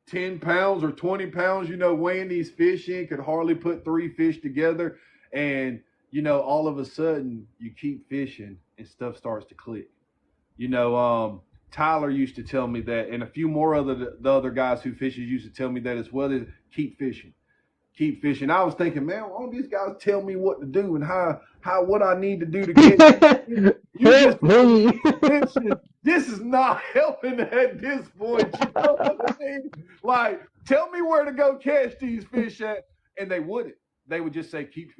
10 pounds or 20 pounds, weighing these fish in, could hardly put three fish together. And, all of a sudden you keep fishing and stuff starts to click. You know, Tyler used to tell me that, and a few more the other guys who fishes used to tell me that as well. Is keep fishing, keep fishing. I was thinking, man, why don't these guys tell me what to do and how what I need to do to catch these fish? You just Help tell me me. keep fishing. This is not helping at this point. You know what I mean? Like, tell me where to go catch these fish at, and they wouldn't. They would just say keep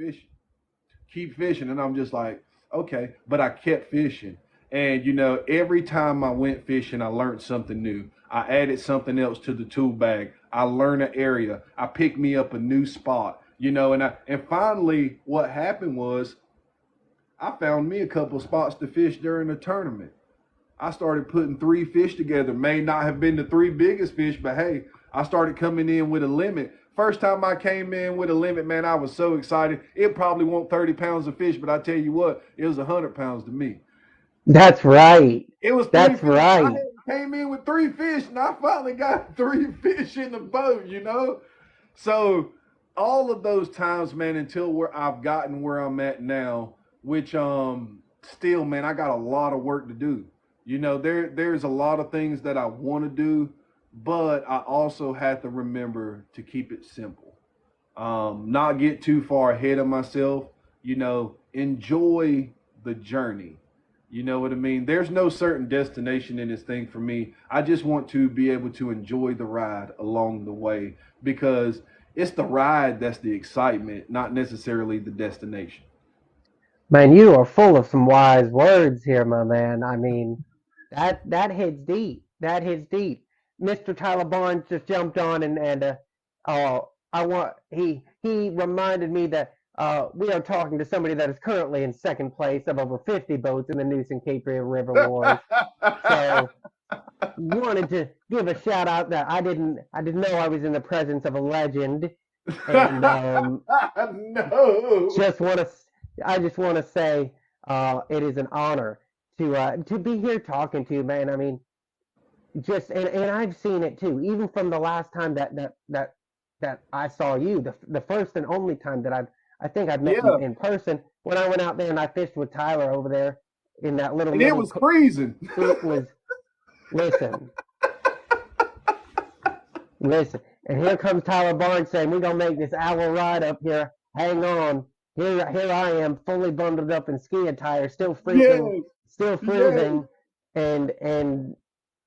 fishing, and I'm just like, okay, but I kept fishing. And every time I went fishing, I learned something new. I added something else to the tool bag. I learned an area. I picked me up a new spot. And finally, what happened was I found me a couple spots to fish during the tournament. I started putting three fish together. May not have been the three biggest fish, but hey, I started coming in with a limit. First time I came in with a limit, man, I was so excited. It probably won't 30 pounds of fish, but I tell you what, it was 100 pounds to me. That's right. It was three That's fish. I right. had came in with three fish, and I finally got three fish in the boat. So all of those times, man, until where I've gotten where I'm at now, which still, man, I got a lot of work to do. There's a lot of things that I want to do, but I also have to remember to keep it simple. Not get too far ahead of myself. Enjoy the journey. You know what I mean? There's no certain destination in this thing for me. I just want to be able to enjoy the ride along the way because it's the ride that's the excitement, not necessarily the destination. Man, you are full of some wise words here, my man. I mean, that hits deep. That hits deep. Mr. Tyler Barnes just jumped on uh I want he reminded me that we are talking to somebody that is currently in second place of over 50 boats in the Neuse and Cape Fear River Wars. So wanted to give a shout out that I didn't know I was in the presence of a legend, and No. just want to I just want to say it is an honor to be here talking to you, man. I mean, just and I've seen it too, even from the last time that I saw you, the first and only time that I think I've met you Yeah. in person when I went out there and I fished with Tyler over there in that And it was freezing. it was listen listen, and here comes Tyler Barnes saying we're gonna make this hour ride up here. Hang on, here I am, fully bundled up in ski attire, still freezing, Yes. still Yes. freezing, and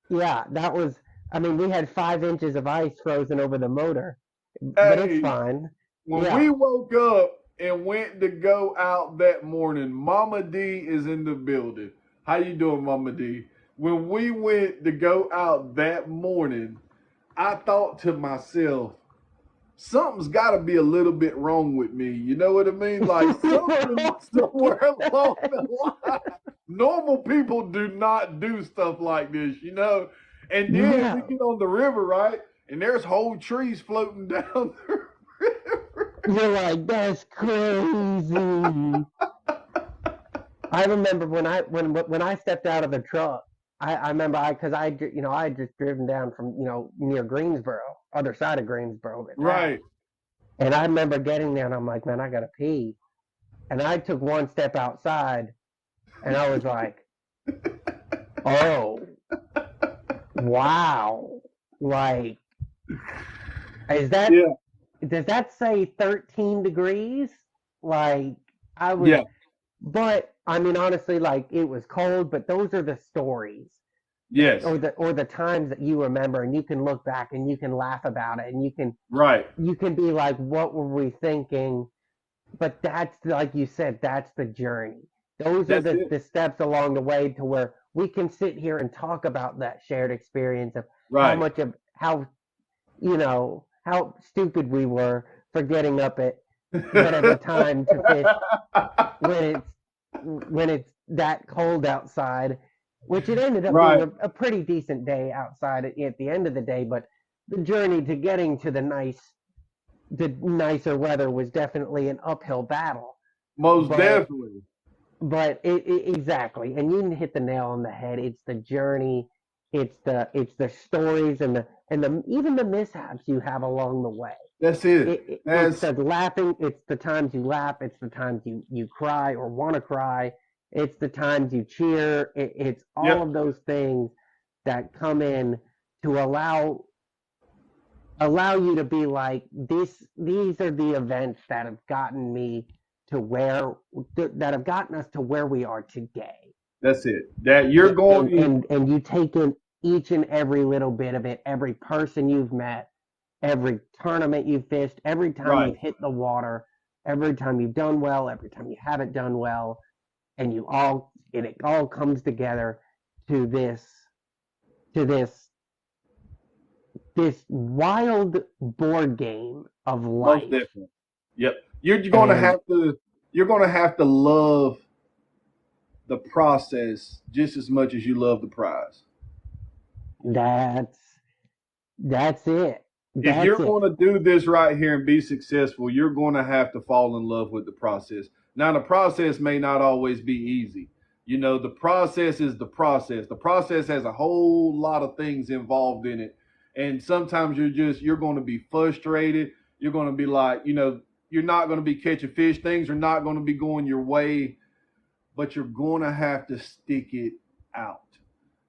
yeah, that was. I mean, we had 5 inches of ice frozen over the motor, but it's Hey, fine. when Yeah. we woke up and went to go out that morning, Mama D is in the building. How you doing, Mama D? When we went to go out that morning, I thought to myself, something's got to be a little bit wrong with me. You know what I mean? Like something somewhere along the line. Normal people do not do stuff like this. And then we Yeah, get on the river, right? And there's whole trees floating down the river. you're like that's crazy. I remember when I stepped out of the truck. I remember because I had just driven down from near Greensboro, other side of Greensboro at that, Right. and I remember getting there and I'm like, man, I gotta pee, and I took one step outside and I was like, oh wow, like is that Yeah. does that say 13 degrees? Like I was, Yeah. but I mean honestly, like it was cold, but those are the stories that Yes. or the times that you remember and you can look back and you can laugh about it and Right. you can be like, what were we thinking? But that's like you said, that's the journey. Those are That's it. the steps along the way to where we can sit here and talk about that shared experience of how Right. much of how stupid we were for getting up at whatever time to fish when it's that cold outside, which it ended up being Right. a pretty decent day outside at the end of the day. But the journey to getting to the nicer weather was definitely an uphill battle. Most But definitely. exactly, and you hit the nail on the head. It's the journey, it's the stories and the even the mishaps you have along the way. That's it. It's That's the laughing. It's the times you laugh. It's the times you cry or want to cry. It's the times you cheer. It's all yep. of those things that come in to allow you to be like this. These are the events that have gotten me to where that have gotten us to where we are today. That's it. That you're and going and and you take in each and every little bit of it, every person you've met, every tournament you've fished, every time right. you've hit the water, every time you've done well, every time you haven't done well, and it all comes together to this this wild board game of Most life. definitely. Yep. You're gonna And have to love the process just as much as you love the prize. That's that's it. If That's you're it. going to do this right here and be successful, you're going to have to fall in love with the process. Now, the process may not always be easy. You know, the process is the process. The process has a whole lot of things involved in it. And sometimes you're going to be frustrated. You're going to be like, you're not going to be catching fish. Things are not going to be going your way, but you're going to have to stick it out.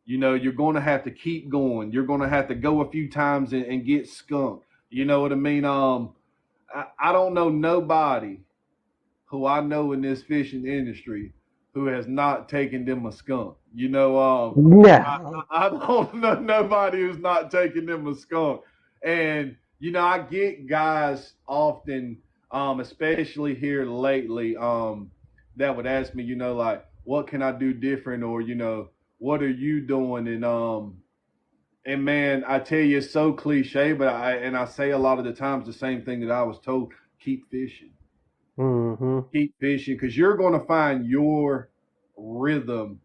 You're going to have to keep going. You're going to have to go a few times and get skunked. You know what I mean? I don't know nobody who I know in this fishing industry who has not taken them a skunk. No. I don't know nobody who's not taking them a skunk. And I get guys often, especially here lately, that would ask me, like, what can I do different, or what are you doing? And man, I tell you, it's so cliche, but I say a lot of the times the same thing that I was told: keep fishing, Hmm. keep fishing, because you're going to find your rhythm.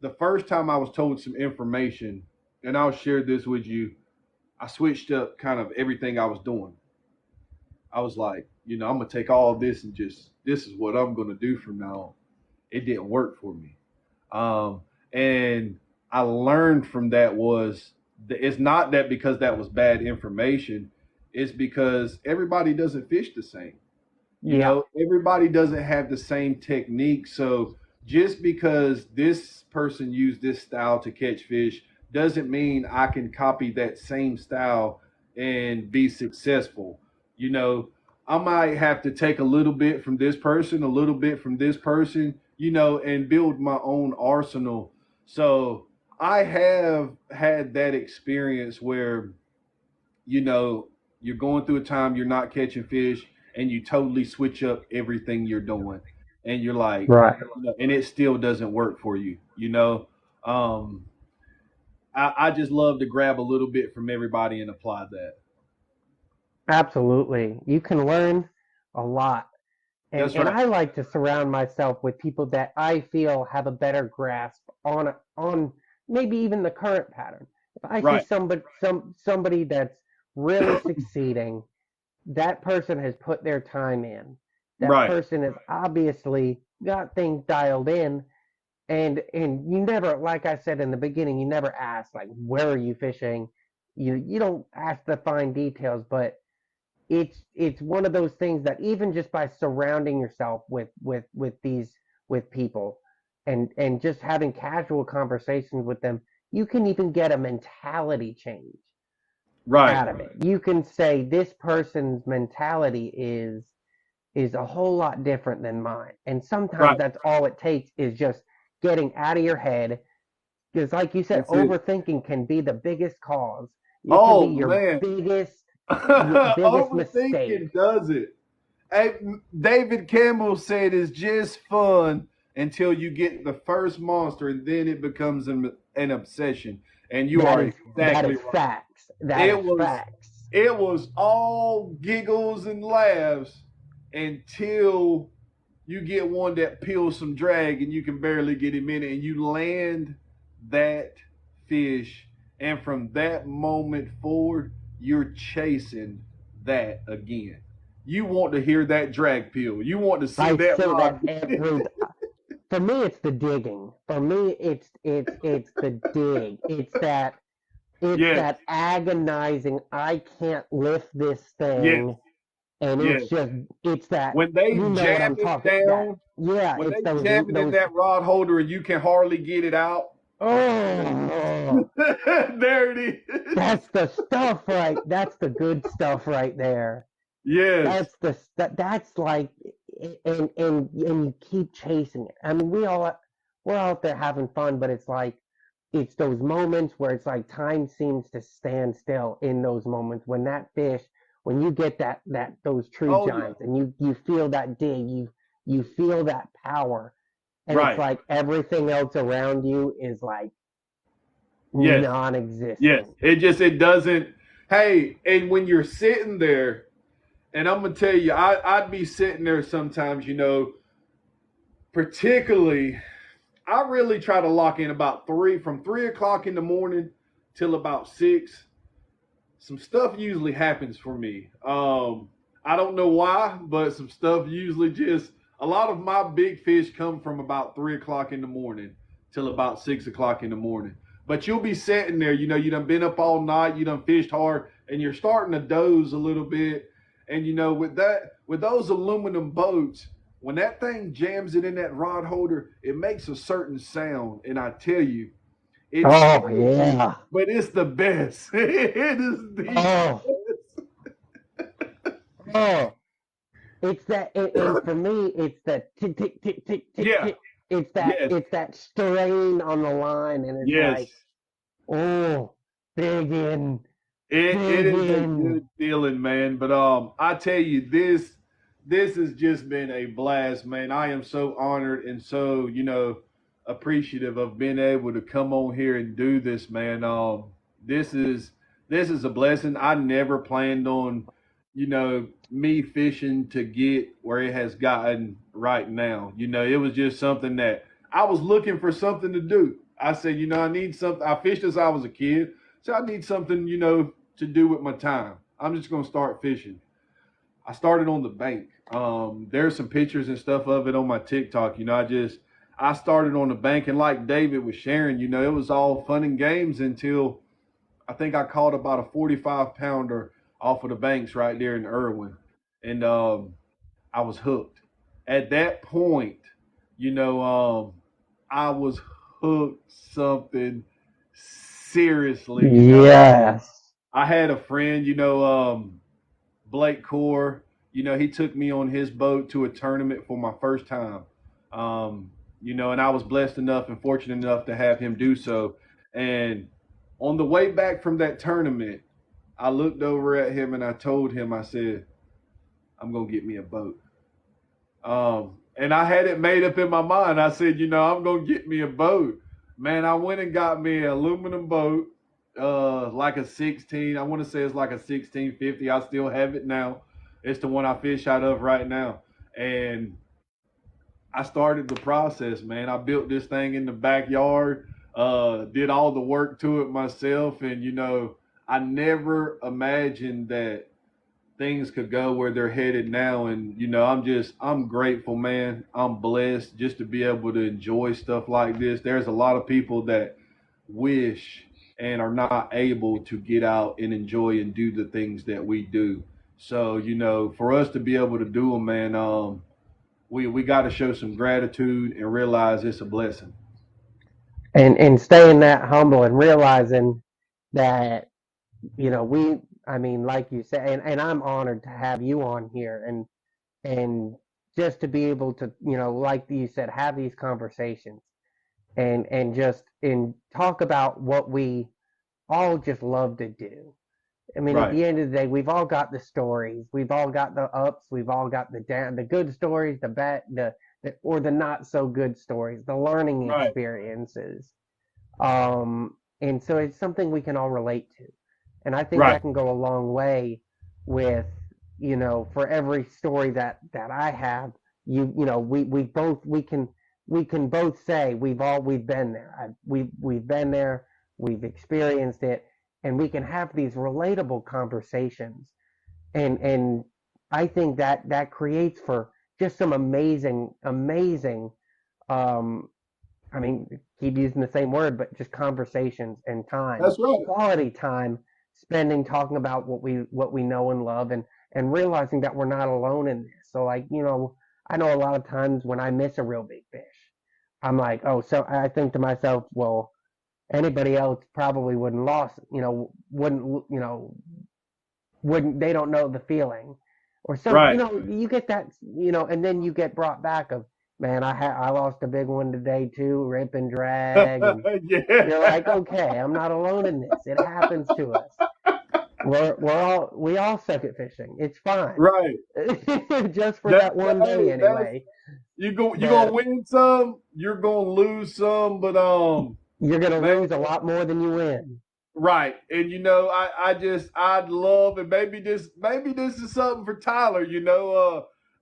The first time I was told some information, and I'll share this with you, I switched up kind of everything I was doing. I was like, I'm gonna take all this and just this is what I'm gonna do from now on. It didn't work for me. And I learned from that was that it's not that because that was bad information, it's because everybody doesn't fish the same. Yeah. Everybody doesn't have the same technique. So just because this person used this style to catch fish doesn't mean I can copy that same style and be successful. You know, I might have to take a little bit from this person, a little bit from this person, and build my own arsenal. So I have had that experience where you know, you're going through a time you're not catching fish and you totally switch up everything you're doing. And you're like, Right. and it still doesn't work for you. Um, I just love to grab a little bit from everybody and apply that. Absolutely. You can learn a lot. And That's and right. I like to surround myself with people that I feel have a better grasp on maybe even the current pattern. If I see Right. somebody that's really succeeding, that person has put their time in. That Right. person has obviously got things dialed in, and you never, like I said in the beginning, you never ask like where are you fishing. You don't ask the fine details, but it's one of those things that even just by surrounding yourself with people and just having casual conversations with them, you can even get a mentality change Right. out of it. You can say this person's mentality is a whole lot different than mine. And sometimes Right. that's all it takes is just getting out of your head. Because, like you said, That's it. overthinking can be the biggest cause. It can be Oh your man. biggest mistake. Overthinking does it. Hey, David Campbell said it's just fun until you get the first monster, and then it becomes an obsession. And you That are is that exactly is right. facts. That It is was facts. it was all giggles and laughs until you get one that peels some drag and you can barely get him in it, and you land that fish, and from that moment forward, you're chasing that again. You want to hear that drag peel. You want to see I that say rod. that every. For me, it's the digging. For me, it's the dig. It's Yes, that agonizing. I can't lift this yes, thing, and yes. it's that. When they You know what jam I'm it talking. That down, yeah. when It's they jam it in those. that rod holder and you can hardly get it out, Oh, there it is. that's the stuff, right? That's the good stuff right there. Yes, That's like, and you keep chasing it. I mean, we're out there having fun, but it's like it's those moments where it's like time seems to stand still in those moments when that fish, when you get that those true oh yeah, giants, and you feel that dig, you feel that power, and it's right. like everything else around you is like Yes, yes. non-existent. It doesn't. Hey, and when you're sitting there, and I'm gonna tell you, I'd be sitting there sometimes, particularly I really try to lock in about from 3 o'clock in the morning till about 6. Some stuff usually happens for me. I don't know why, but some stuff usually just a lot of my big fish come from about 3 o'clock in the morning till about 6 o'clock in the morning. But you'll be sitting there, you done been up all night, you done fished hard, and you're starting to doze a little bit. And with those aluminum boats, when that thing jams it in that rod holder, it makes a certain sound. And I tell you, it Oh scares you, yeah. but it's the best. It is the Oh, best. oh. It's that, and for me, it's that tick, tick, tick, tick, tick, Yeah. tick. It's that, Yes. it's that strain on the line, and it's Yes. like, oh, dig in, It dig is a in. good feeling, man. But I tell you, this has just been a blast, man. I am so honored and so appreciative of being able to come on here and do this, man. This is this is a blessing. I never planned on, me fishing to get where it has gotten right now. It was just something that I was looking for something to do. I said, I need something. I fished since I was a kid, so I need something, to do with my time. I'm just gonna start fishing. I started on the bank. There's some pictures and stuff of it on my TikTok. I started on the bank, and like David was sharing, it was all fun and games until I think I caught about a 45 pounder off of the banks right there in Irwin, and I was hooked. At that point, you know, um, I was hooked something seriously. Yes. I had a friend, Blake Core. He took me on his boat to a tournament for my first time. And I was blessed enough and fortunate enough to have him do so. And on the way back from that tournament, I looked over at him and I told him, I said, I'm gonna get me a boat. And I had it made up in my mind. I said, I'm gonna get me a boat. Man, I went and got me an aluminum boat, like a 16. I want to say it's like a 1650. I still have it now. It's the one I fish out of right now. And I started the process, man. I built this thing in the backyard, did all the work to it myself, and I never imagined that things could go where they're headed now. And I'm grateful, man. I'm blessed just to be able to enjoy stuff like this. There's a lot of people that wish and are not able to get out and enjoy and do the things that we do. So for us to be able to do them, man, we got to show some gratitude and realize it's a blessing. And staying that humble and realizing that, we, I mean, like you said, and I'm honored to have you on here, and just to be able to, like you said, have these conversations, and just and talk about what we all just love to do. I mean, at Right, the end of the day, we've all got the stories. We've all got the ups. We've all got the down, the good stories, the bad, or the not so good stories, the learning right, experiences. And so it's something we can all relate to. And I think right, that can go a long way with, for every story that I have, we both, we can both say we've been there. We've been there, we've experienced it, and we can have these relatable conversations. And I think that creates for just some amazing, um, I mean, keep using the same word, but just conversations and time, that's right. quality time, spending talking about what we know and love, and realizing that we're not alone in this. So, like, I know a lot of times when I miss a real big fish, I'm like, oh, so I think to myself, well, anybody else probably wouldn't lost, wouldn't, they don't know the feeling, or some, Right. you get that, and then you get brought back of, man, I lost a big one today too, rip and drag, and you're like, Yeah. okay, I'm not alone in this. It happens to us. We all suck at fishing. It's fine. Right. Just for That, that one day hey, that's anyway. you're gonna But win some, you're gonna lose some, but you're gonna man, lose a lot more than you win. right. And I'd love, and maybe this is something for Tyler,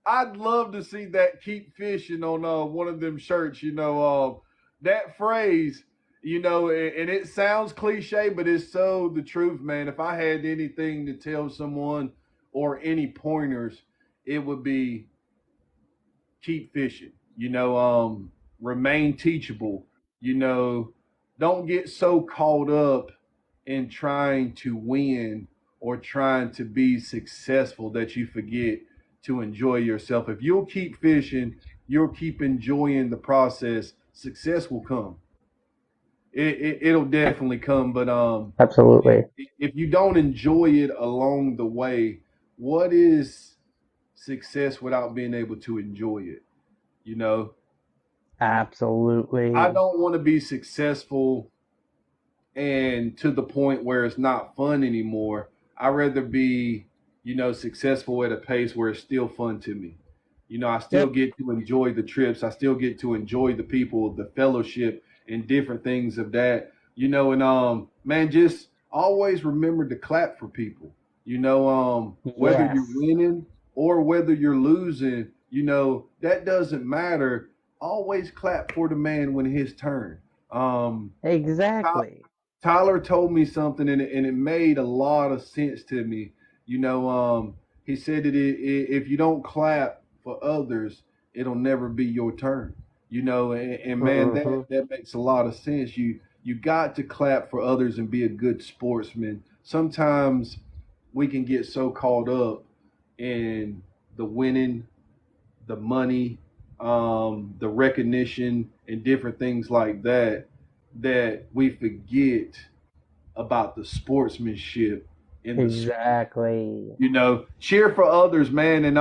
I'd love to see that keep fishing on one of them shirts, that phrase, and it sounds cliche, but it's so the truth, man. If I had anything to tell someone or any pointers, it would be keep fishing. Remain teachable. You know, don't get so caught up in trying to win or trying to be successful that you forget to enjoy yourself. If you'll keep fishing, you'll keep enjoying the process. Success will come. It'll definitely come, but Absolutely. if you don't enjoy it along the way, what is success without being able to enjoy it? You know, I Absolutely. don't want to be successful and to the point where it's not fun anymore. I'd rather be, successful at a pace where it's still fun to me. I still Yep. get to enjoy the trips. I still get to enjoy the people, the fellowship, and different things of that. And man, just always remember to clap for people. Whether you're Yes. winning or whether you're losing, that doesn't matter. Always clap for the man when his turn. Um, Exactly. Tyler told me something, and it made a lot of sense to me. You know, he said that if you don't clap for others, it'll never be your turn. And man, that Hmm. that makes a lot of sense. You got to clap for others and be a good sportsman. Sometimes we can get so caught up in the winning, the money, the recognition, and different things like that that we forget about the sportsmanship in the sport. Exactly. Cheer for others, man, and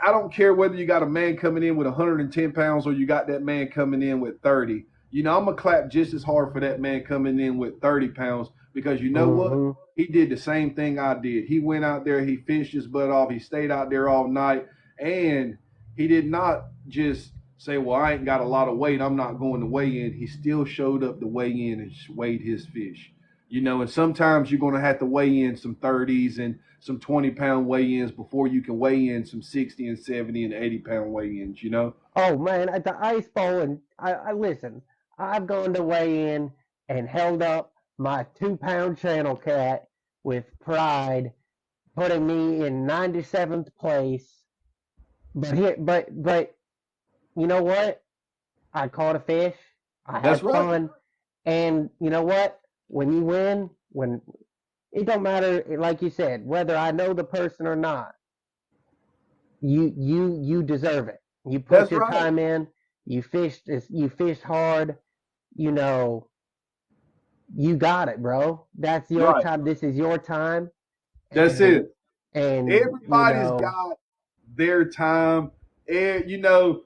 I don't care whether you got a man coming in with 110 pounds or you got that man coming in with 30. I'm gonna clap just as hard for that man coming in with 30 pounds because you know what? Hmm. He did the same thing I did. He went out there, he fished his butt off, he stayed out there all night, and he did not just say, "Well, I ain't got a lot of weight, I'm not going to weigh in." He still showed up to weigh in and weighed his fish. And sometimes you're going to have to weigh in some 30s and some 20-pound weigh-ins before you can weigh in some 60 and 70 and 80-pound weigh-ins. Oh man, at the ice bowl, and I listen. I've gone to weigh in and held up my 2 pound channel cat with pride, putting me in 97th place. But you know what? I caught a fish. I That's had right. fun, and you know what? When you win, when it don't matter, like you said, whether I know the person or not, you deserve it. You put That's your right. time in. You fished hard. You know, you got it, bro. That's your Right. time. This is your time, That's and it. and Everybody's got their time. And you know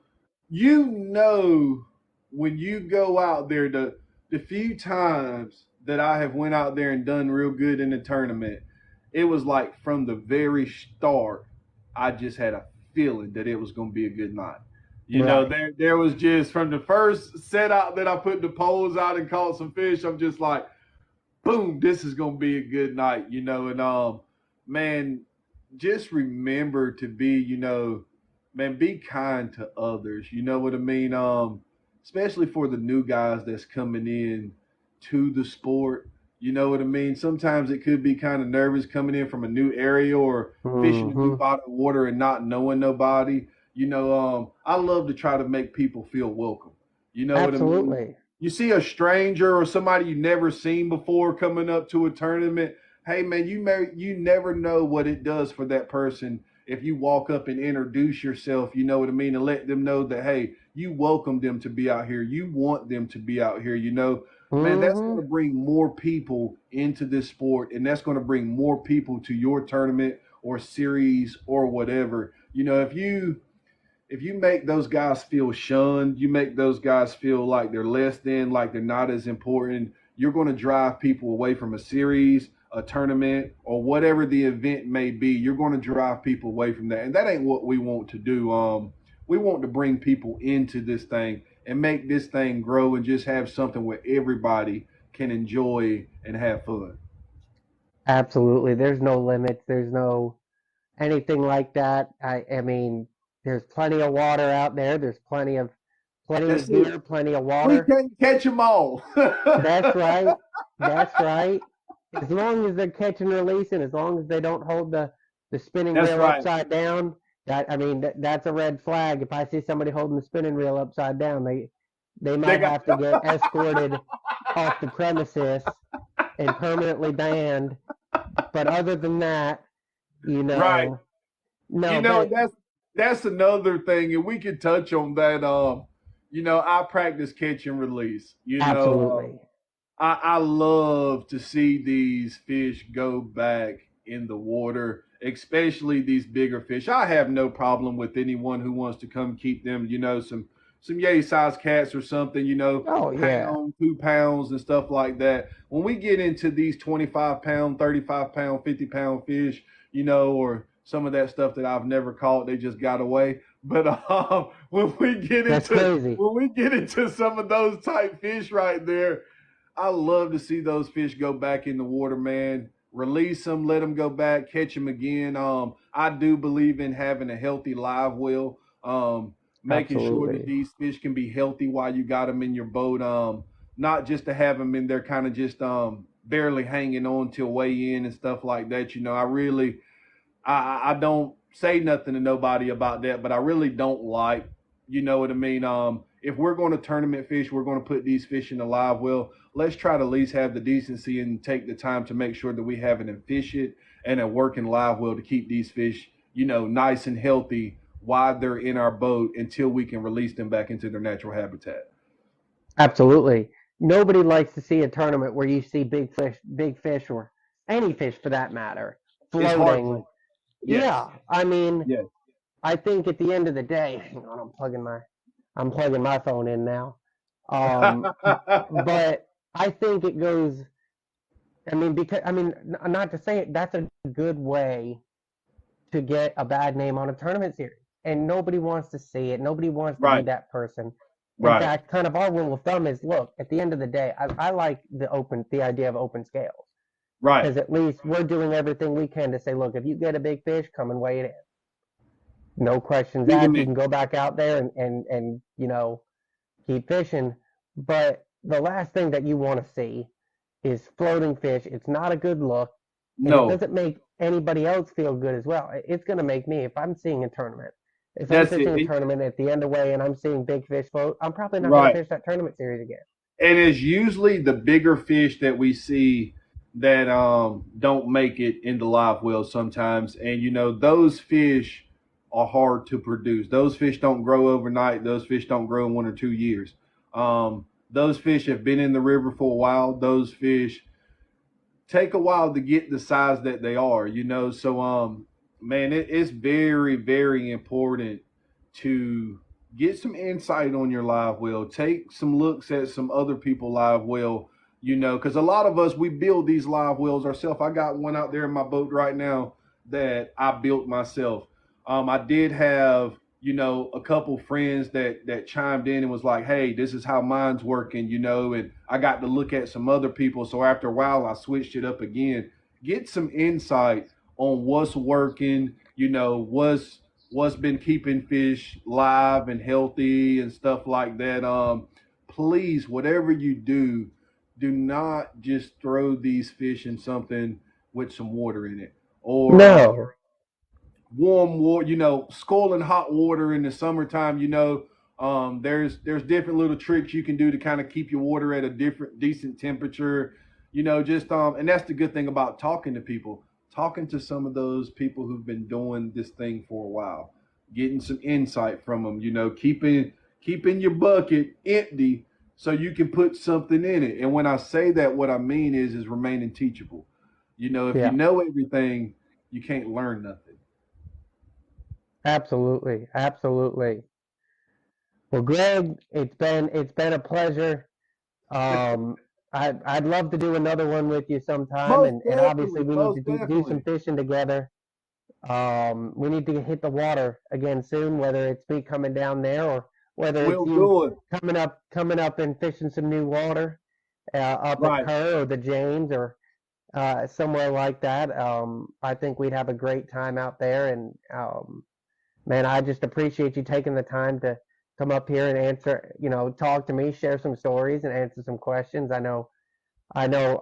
when you go out there, the few times that I have went out there and done real good in the tournament, it was like from the very start, I just had a feeling that it was going to be a good night. right. There was just from the first set out that I put the poles out and caught some fish. I'm just like, boom, this is gonna be a good night. And man, just remember to be, man, be kind to others. You know what I mean? Especially for the new guys that's coming in to the sport. You know what I mean? Sometimes it could be kind of nervous coming in from a new area or fishing a new Hmm. body of water and not knowing nobody. I love to try to make people feel welcome. You know what I mean? Absolutely. You see a stranger or somebody you never seen before coming up to a tournament, hey man, you never know what it does for that person if you walk up and introduce yourself, you know what I mean, and let them know that hey, you welcome them to be out here, you want them to be out here. Man, that's going Hmm. to bring more people into this sport, and that's going to bring more people to your tournament or series or whatever. If you make those guys feel shunned, you make those guys feel like they're less than, like they're not as important, you're going to drive people away from a series, a tournament, or whatever the event may be. You're going to drive people away from that. And that ain't what we want to do. We want to bring people into this thing and make this thing grow and just have something where everybody can enjoy and have fun. Absolutely. There's no limits. There's no anything like that. I mean, there's plenty of water out there. There's plenty of plenty That's of it. gear, plenty of We water. can't catch them all. That's right. That's right. As long as they're catch and releasing, as long as they don't hold the spinning That's reel right. upside down, that's a red flag. If I see somebody holding the spinning reel upside down, they They might got have to get escorted off the premises and permanently banned. But other than that, you right. know, You no, know, but that's another thing, and we could touch on that. I practice catch and release. absolutely, I love to see these fish go back in the water, especially these bigger fish. I have no problem with anyone who wants to come keep them, some yay sized cats or something, oh yeah, pound, 2 pounds and stuff like that. When we get into these 25 pound, 35 pound, 50 pound fish, or some of that stuff that I've never caught, they just got away. But that's crazy. when we get into some of those type fish right there, I love to see those fish go back in the water, man. Release them, let them go back, catch them again. I do believe in having a healthy live well, making sure that Absolutely, these fish can be healthy while you got them in your boat. Not just to have them in there, kind of just barely hanging on till weigh in and stuff like that. I don't say nothing to nobody about that, but I really don't like, you know what I mean? If we're going to tournament fish, we're going to put these fish in the live well. Let's try to at least have the decency and take the time to make sure that we have an efficient and a working live well to keep these fish, nice and healthy while they're in our boat until we can release them back into their natural habitat. absolutely. Nobody likes to see a tournament where you see big fish, or any fish for that matter, It's floating. heartbreaking. Yes. Yeah, I mean, Yes. I think at the end of the day, hang on, I'm plugging my phone in now. Um, but I think it goes. I mean, because not to say it, that's a good way to get a bad name on a tournament series, and nobody wants to see it. Nobody wants to be right. that person. In Right. fact, kind of our rule of thumb is, look, at the end of the day, I like the idea of open scales, Right. because at least we're doing everything we can to say, look, if you get a big fish, come and weigh it in. No questions Even asked. You me. can go back out there and keep fishing. But the last thing that you want to see is floating fish. It's not a good look, and it No. doesn't make anybody else feel good as well. It's going to make me, if I'm seeing a tournament, if I'm That's fishing a it. tournament at the end of way and I'm seeing big fish float, I'm probably not going to Right. fish that tournament series again. And it's usually the bigger fish that we see that don't make it into live wells sometimes. And those fish are hard to produce. Those fish don't grow overnight. Those fish don't grow in 1 or 2 years. Those fish have been in the river for a while. Those fish take a while to get the size that they are. So man, it's very, very important to get some insight on your live well. Take some looks at some other people live well, because a lot of us, we build these live wells ourselves. I got one out there in my boat right now that I built myself. I did have, a couple friends that chimed in and was like, hey, this is how mine's working, and I got to look at some other people. So after a while I switched it up again. Get some insight on what's working, what's been keeping fish live and healthy and stuff like that. Please, whatever you do not just throw these fish in something with some water in it, or No, warm water, scalding hot water in the summertime. There's different little tricks you can do to kind of keep your water at a different decent temperature. Just and that's the good thing about talking to people, talking to some of those people who've been doing this thing for a while, getting some insight from them. Keeping your bucket empty so you can put something in it. And when I say that, what I mean is remaining teachable. If you yeah, know everything, you can't learn nothing. absolutely, absolutely. Well, Greg, it's been a pleasure. Um, I'd love to do another one with you sometime, Most and obviously definitely, we need to most do some definitely. fishing together. We need to hit the water again soon, whether it's me coming down there or whether it's We'll you do it. coming up and fishing some new water up at Right. Kerr or the James or somewhere like that. I think we'd have a great time out there, and man, I just appreciate you taking the time come up here and answer, talk to me, share some stories, and answer some questions. I know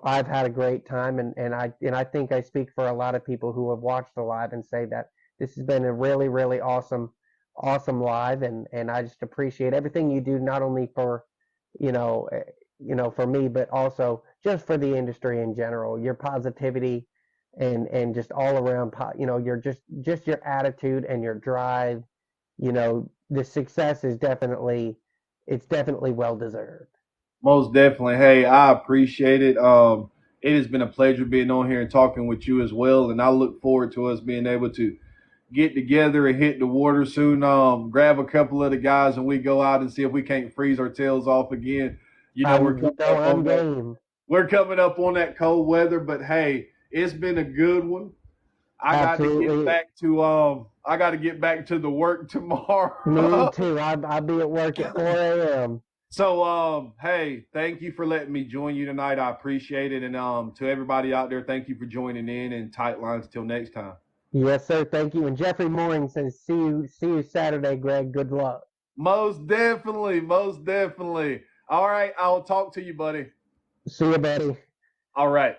I've had a great time, and I think I speak for a lot of people who have watched the live and say that this has been a really, really awesome live, and I just appreciate everything you do, not only for, you know, eh, for me, but also just for the industry in general. Your positivity and just all around, your just your attitude and your drive. The success is definitely well deserved. Most definitely. Hey, I appreciate it. It has been a pleasure being on here and talking with you as well, and I look forward to us being able to get together and hit the water soon. Grab a couple of the guys and we go out and see if we can't freeze our tails off again. You know, I'm I'm game. we're coming up on that cold weather, but hey, it's been a good one. Absolutely. I got to get back to the work Me tomorrow. too. I'll be at work at 4 a.m. So, hey, thank you for letting me join you tonight. I appreciate it. And to everybody out there, thank you for joining in and tight lines till next time. Yes, sir. Thank you. And Jeffrey Mooring says, see you Saturday, Greg. Good luck. Most definitely, most definitely. All right, I'll talk to you, buddy. See you, buddy. All right.